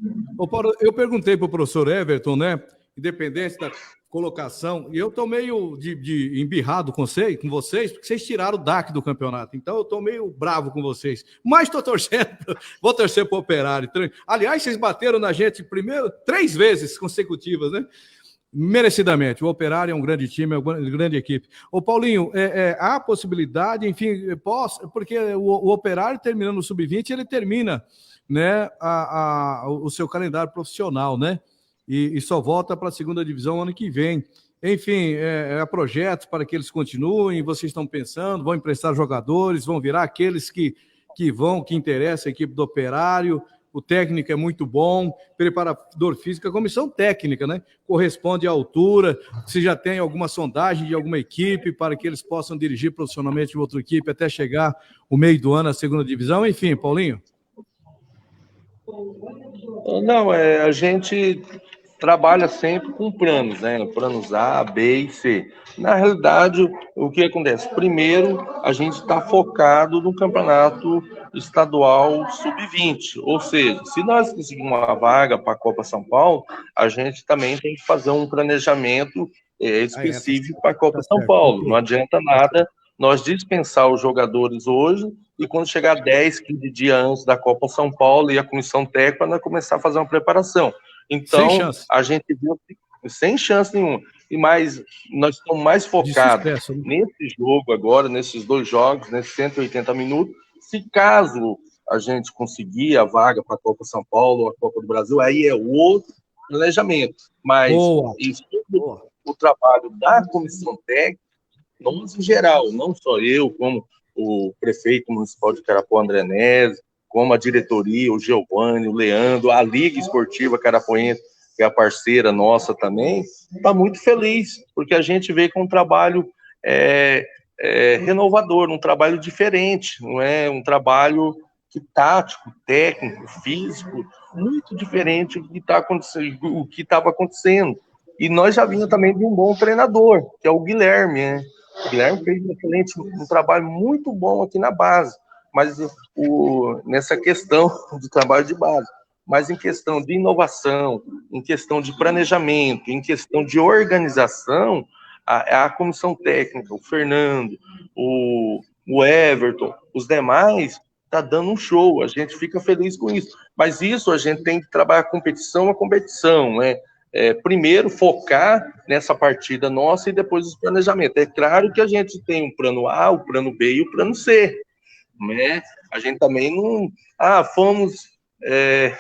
Paulo, eu perguntei para o professor Everton, né? Independente da colocação, e eu estou meio de embirrado com vocês, porque vocês tiraram o DAC do campeonato, então eu estou meio bravo com vocês, mas estou torcendo, vou torcer para o Operário. Aliás, vocês bateram na gente primeiro 3 vezes consecutivas, né? Merecidamente. O Operário é um grande time, é uma grande equipe. Ô, Paulinho, há possibilidade, enfim, porque o Operário terminando o Sub-20, ele termina, né, o seu calendário profissional, né? E só volta para a segunda divisão ano que vem. Enfim, há projetos para que eles continuem, vocês estão pensando, vão emprestar jogadores, vão virar aqueles que interessam a equipe do Operário, o técnico é muito bom, preparador físico, a comissão técnica, né? Corresponde à altura, se já tem alguma sondagem de alguma equipe para que eles possam dirigir profissionalmente outra equipe até chegar o meio do ano à segunda divisão, enfim, Paulinho. Não, a gente trabalha sempre com planos, né? Planos A, B e C. Na realidade, o que acontece? Primeiro, a gente está focado no campeonato estadual sub-20, ou seja, se nós conseguirmos uma vaga para a Copa São Paulo, a gente também tem que fazer um planejamento específico para a Copa São Paulo. Não adianta nada nós dispensar os jogadores hoje e quando chegar 10, 15 dias antes da Copa São Paulo e a comissão técnica, nós começar a fazer uma preparação. Então, a gente viu sem chance nenhuma. E mais, nós estamos mais focados nesse jogo agora, nesses 2 jogos, nesses 180 minutos. Se caso a gente conseguir a vaga para a Copa São Paulo ou a Copa do Brasil, aí é outro planejamento. Mas o trabalho da comissão técnica, nós em geral, não só eu, como o prefeito municipal de Carapuã, André Nese, como a diretoria, o Giovanni, o Leandro, a Liga Esportiva Carapuense, que é a parceira nossa também, está muito feliz, porque a gente vê com um trabalho renovador, um trabalho diferente, não é um trabalho tático, técnico, físico, muito diferente do que estava acontecendo. E nós já vimos também de um bom treinador, que é o Guilherme, né? O Guilherme fez um trabalho muito bom aqui na base, mas nessa questão de trabalho de base, mas em questão de inovação, em questão de planejamento, em questão de organização, a comissão técnica, o Fernando, o Everton, os demais, está dando um show, a gente fica feliz com isso. Mas isso a gente tem que trabalhar competição a competição, né? Primeiro focar nessa partida nossa e depois os planejamentos. É claro que a gente tem um plano A, o plano B e o plano C, né? A gente também não... fomos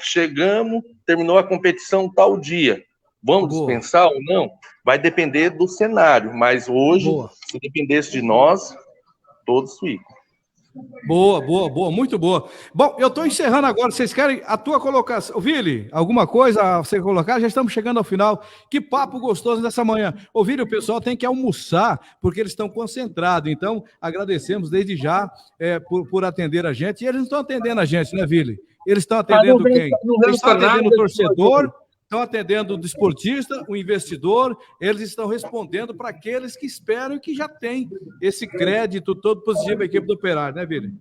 chegamos, terminou a competição tal dia. Vamos dispensar ou não? Vai depender do cenário, mas hoje, se dependesse de nós, todos ficam. Boa, muito boa. Bom, eu estou encerrando agora, vocês querem a tua colocação? Vili, alguma coisa a você colocar? Já estamos chegando ao final. Que papo gostoso nessa manhã. Ô, Vili, o pessoal tem que almoçar, porque eles estão concentrados, então agradecemos desde já por atender a gente, e eles não estão atendendo a gente, né, Vili? Eles estão atendendo quem? Eles estão atendendo o torcedor, estão atendendo o desportista, o investidor, eles estão respondendo para aqueles que esperam e que já têm esse crédito todo positivo à equipe do Operário, né, Vili?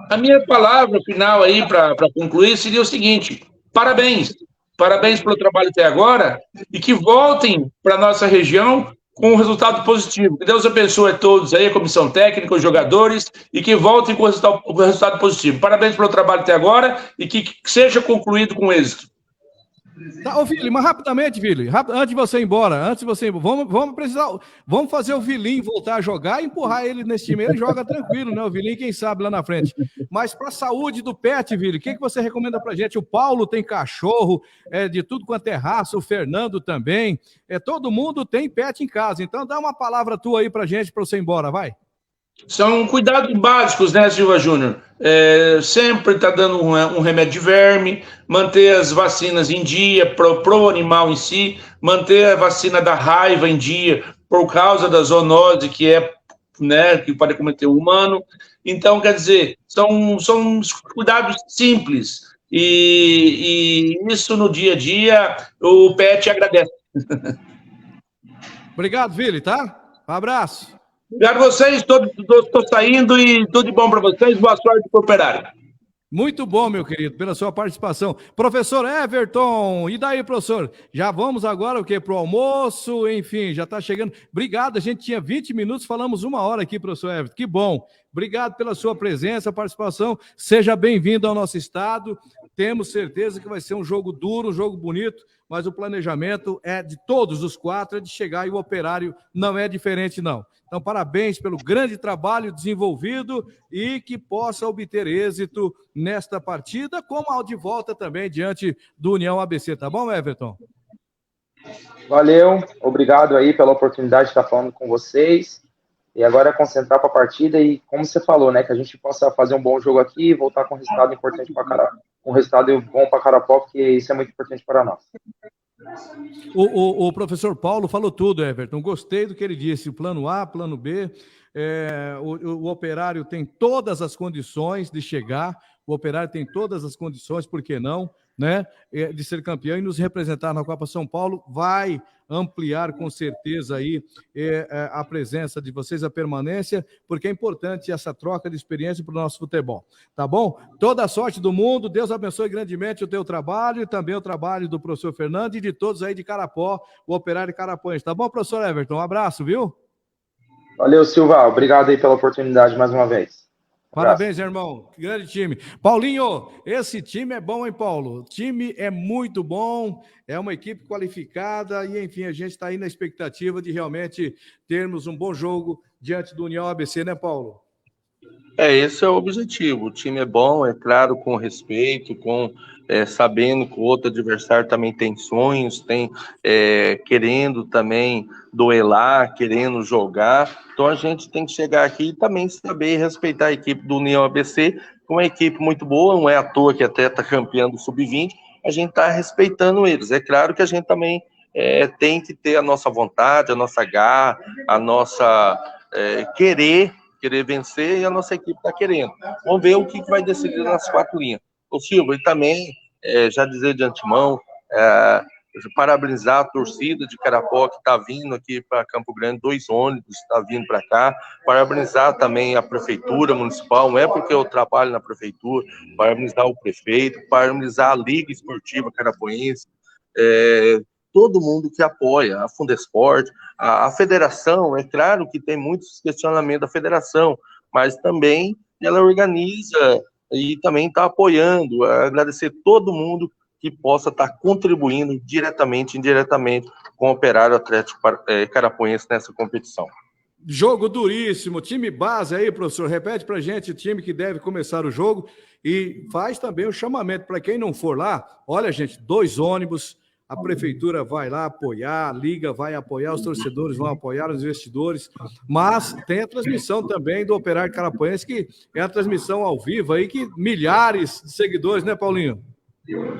A minha palavra final aí para concluir seria o seguinte: parabéns pelo trabalho até agora e que voltem para nossa região com um resultado positivo. Que Deus abençoe a todos aí, a comissão técnica, os jogadores, e que voltem com o resultado positivo. Parabéns pelo trabalho até agora e que seja concluído com êxito. Tá, ô, Vili, mas rapidamente, Vili, antes de você ir embora, vamos fazer o Vilinho voltar a jogar e empurrar ele nesse time. Ele joga tranquilo, né? O Vilinho, quem sabe, lá na frente. Mas para a saúde do pet, Vili, o que você recomenda pra gente? O Paulo tem cachorro, de tudo quanto é raça, o Fernando também. Todo mundo tem pet em casa. Então dá uma palavra tua aí pra gente, pra você ir embora, vai. São cuidados básicos, né, Silva Júnior? Sempre tá dando um remédio de verme, manter as vacinas em dia pro animal em si, manter a vacina da raiva em dia por causa da zoonose que pode cometer o humano. Então, quer dizer, são cuidados simples e isso no dia a dia o pet agradece. Obrigado, Vili, tá? Um abraço. Obrigado a vocês, estou saindo e tudo de bom para vocês, boa sorte para o Operário. Muito bom, meu querido, pela sua participação. Professor Everton, e daí, professor? Já vamos agora o quê? Para o almoço, enfim, já está chegando. Obrigado, a gente tinha 20 minutos, falamos 1 hora aqui, professor Everton, que bom. Obrigado pela sua presença, participação, seja bem-vindo ao nosso estado. Temos certeza que vai ser um jogo duro, um jogo bonito, mas o planejamento é de todos os 4, é de chegar, e o Operário não é diferente, não. Então, parabéns pelo grande trabalho desenvolvido e que possa obter êxito nesta partida, como ao de volta também diante do União ABC, tá bom, Everton? Valeu, obrigado aí pela oportunidade de estar falando com vocês. E agora é concentrar para a partida e, como você falou, né, que a gente possa fazer um bom jogo aqui e voltar com um resultado importante um resultado bom para Carapó, porque isso é muito importante para nós. O professor Paulo falou tudo, Everton. Gostei do que ele disse. O plano A, plano B. O Operário tem todas as condições de chegar. O Operário tem todas as condições, por que não, né, de ser campeão e nos representar na Copa São Paulo. Vai ampliar com certeza aí a presença de vocês, a permanência, porque é importante essa troca de experiência para o nosso futebol, tá bom? Toda a sorte do mundo, Deus abençoe grandemente o teu trabalho e também o trabalho do professor Fernando e de todos aí de Carapó, o Operário Carapões, tá bom, professor Everton? Um abraço, viu? Valeu, Silva, obrigado aí pela oportunidade mais uma vez. Parabéns, irmão. Que grande time. Paulinho, esse time é bom, hein, Paulo? O time é muito bom, é uma equipe qualificada e, enfim, a gente está aí na expectativa de realmente termos um bom jogo diante do União ABC, né, Paulo? Esse é o objetivo. O time é bom, é claro, com respeito, sabendo que o outro adversário também tem sonhos, tem querendo também duelar, querendo jogar. Então a gente tem que chegar aqui e também saber respeitar a equipe do União ABC, que é uma equipe muito boa, não é à toa que até está campeão do Sub-20, a gente está respeitando eles. É claro que a gente também tem que ter a nossa vontade, a nossa garra, a nossa querer vencer, e a nossa equipe está querendo. Vamos ver o que vai decidir nas 4 linhas. O Silva, e também, já dizer de antemão, parabenizar a torcida de Carapó que está vindo aqui para Campo Grande, 2 ônibus está vindo para cá, parabenizar também a prefeitura municipal, não é porque eu trabalho na prefeitura, parabenizar o prefeito, parabenizar a Liga Esportiva Carapoense, todo mundo que apoia, a Fundesport, a federação. É claro que tem muitos questionamentos da federação, mas também ela organiza e também está apoiando. Agradecer todo mundo que possa estar contribuindo diretamente e indiretamente com o Operário Atlético Carapoense nessa competição. Jogo duríssimo, time base aí, professor. Repete pra gente o time que deve começar o jogo e faz também o chamamento para quem não for lá. Olha, gente, 2 ônibus, a prefeitura vai lá apoiar, a liga vai apoiar, os torcedores vão apoiar, os investidores, mas tem a transmissão também do Operário Carapoense, que é a transmissão ao vivo aí, que milhares de seguidores, né, Paulinho?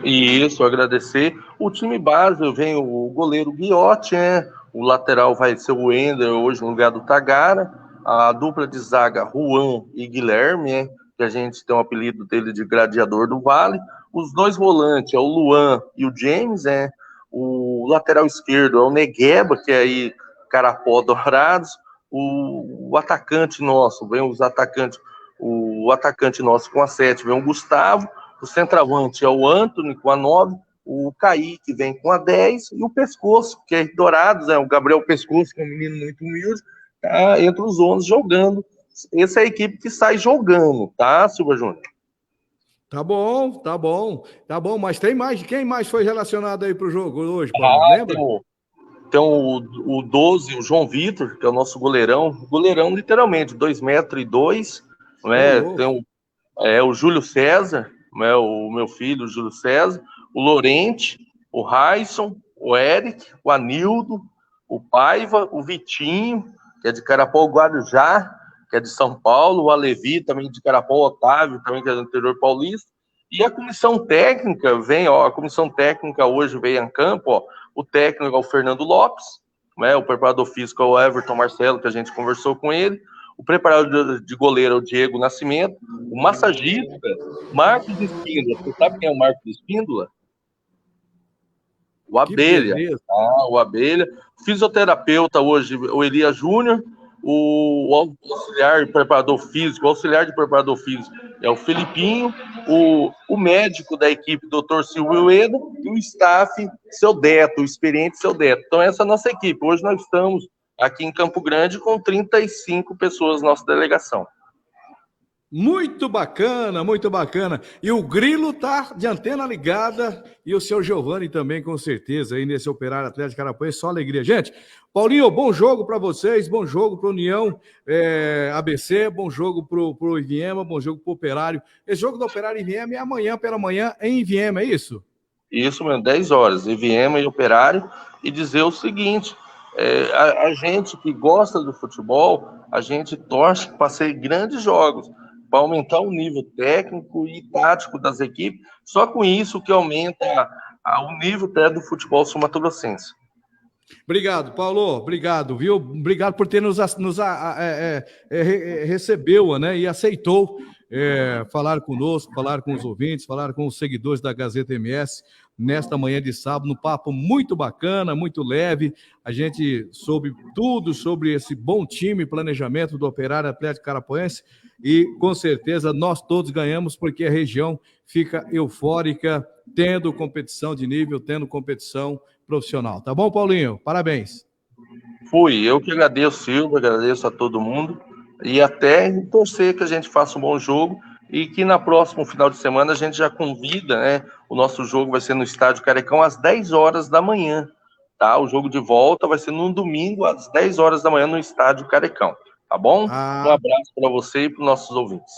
E isso, agradecer. O time base vem o goleiro Guiotti, né? O lateral vai ser o Ender, hoje no lugar do Tagara. A dupla de zaga, Juan e Guilherme, né? Que a gente tem o apelido dele de Gladiador do Vale. Os 2 volantes, é o Luan e o James, né? O lateral esquerdo é o Negueba, que é aí Carapó Dourados. O atacante nosso, vem os atacantes, o atacante nosso com a 7 vem o Gustavo. O centroavante é o Antony com a 9, o Kaique vem com a 10 e o Pescoço, que é Dourados, o Gabriel Pescoço, que é um menino muito humilde, tá entre os 11 jogando. Essa é a equipe que sai jogando, tá, Silva Júnior? Tá bom, tá bom, tá bom, mas tem mais, quem mais foi relacionado aí pro jogo hoje, Paulo? Lembra? Tem o 12, o João Vitor, que é o nosso goleirão literalmente, 2,2 m, né? Tem o Júlio César, né, o meu filho, o Júlio César, o Lorente, o Raisson, o Eric, o Anildo, o Paiva, o Vitinho, que é de Carapó, o Guarujá, que é de São Paulo, o Alevi, também de Carapó, o Otávio, também que é do interior paulista, e a comissão técnica vem, a comissão técnica hoje veio em campo, o técnico é o Fernando Lopes, né, o preparador físico é o Everton Marcelo, que a gente conversou com ele, o preparador de goleiro é o Diego Nascimento, o massagista, Marcos Espíndola. Você sabe quem é o Marcos Espíndola? O Abelha. O Abelha. Fisioterapeuta hoje, o Elias Júnior. O auxiliar de preparador físico, é o Felipinho. O médico da equipe, Dr. Silvio Eda. E o staff, seu Deto, o experiente seu Deto. Então, essa é a nossa equipe. Hoje nós estamos aqui em Campo Grande com 35 pessoas na nossa delegação. Muito bacana, muito bacana. E o Grilo tá de antena ligada e o seu Giovanni também, com certeza, aí nesse Operário Atlético Carapoense, só alegria. Gente, Paulinho, bom jogo para vocês, bom jogo para União ABC, bom jogo pro Iviema, bom jogo pro Operário. Esse jogo do Operário e Iviema é amanhã pela manhã em Iviema, é isso? Isso mesmo, 10 horas, Iviema e Operário. E dizer o seguinte, a gente que gosta do futebol, a gente torce para ser grandes jogos, para aumentar o nível técnico e tático das equipes, só com isso que aumenta o nível do futebol sul-mato-grossense. Obrigado, Paulo, obrigado, viu? Obrigado por ter recebeu, né, e aceitou falar conosco, falar com os ouvintes, falar com os seguidores da Gazeta MS, nesta manhã de sábado, um papo muito bacana, muito leve. A gente soube tudo sobre esse bom time, planejamento do Operário Atlético Carapoense, e com certeza nós todos ganhamos, porque a região fica eufórica, tendo competição de nível, tendo competição profissional. Tá bom, Paulinho? Parabéns. Eu que agradeço, Silvio, agradeço a todo mundo, e até torcer que a gente faça um bom jogo, e que na próxima final de semana a gente já convida, né? O nosso jogo vai ser no Estádio Carecão às 10 horas da manhã, tá? O jogo de volta vai ser no domingo às 10 horas da manhã no Estádio Carecão, tá bom? Um abraço para você e para os nossos ouvintes.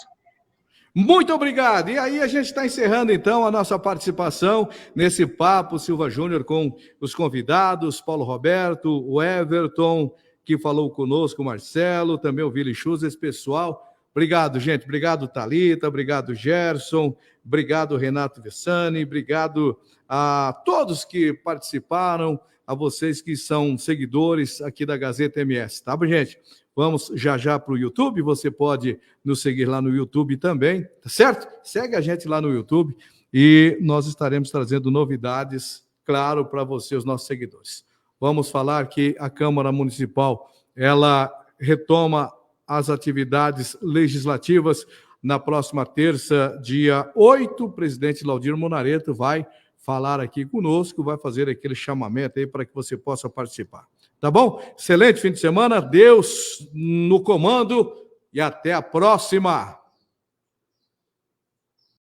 Muito obrigado. E aí a gente está encerrando então a nossa participação nesse Papo Silva Júnior com os convidados, Paulo Roberto, o Everton, que falou conosco, o Marcelo, também o Vili Chus, esse pessoal. Obrigado, gente. Obrigado, Thalita. Obrigado, Gerson. Obrigado, Renato Vessani. Obrigado a todos que participaram, a vocês que são seguidores aqui da Gazeta MS. Tá bom, gente? Vamos já para o YouTube. Você pode nos seguir lá no YouTube também, tá certo? Segue a gente lá no YouTube e nós estaremos trazendo novidades, claro, para você, os nossos seguidores. Vamos falar que a Câmara Municipal, ela retoma as atividades legislativas na próxima terça, dia 8, o presidente Laudir Monareto vai falar aqui conosco, vai fazer aquele chamamento aí para que você possa participar. Tá bom? Excelente fim de semana, Deus no comando e até a próxima!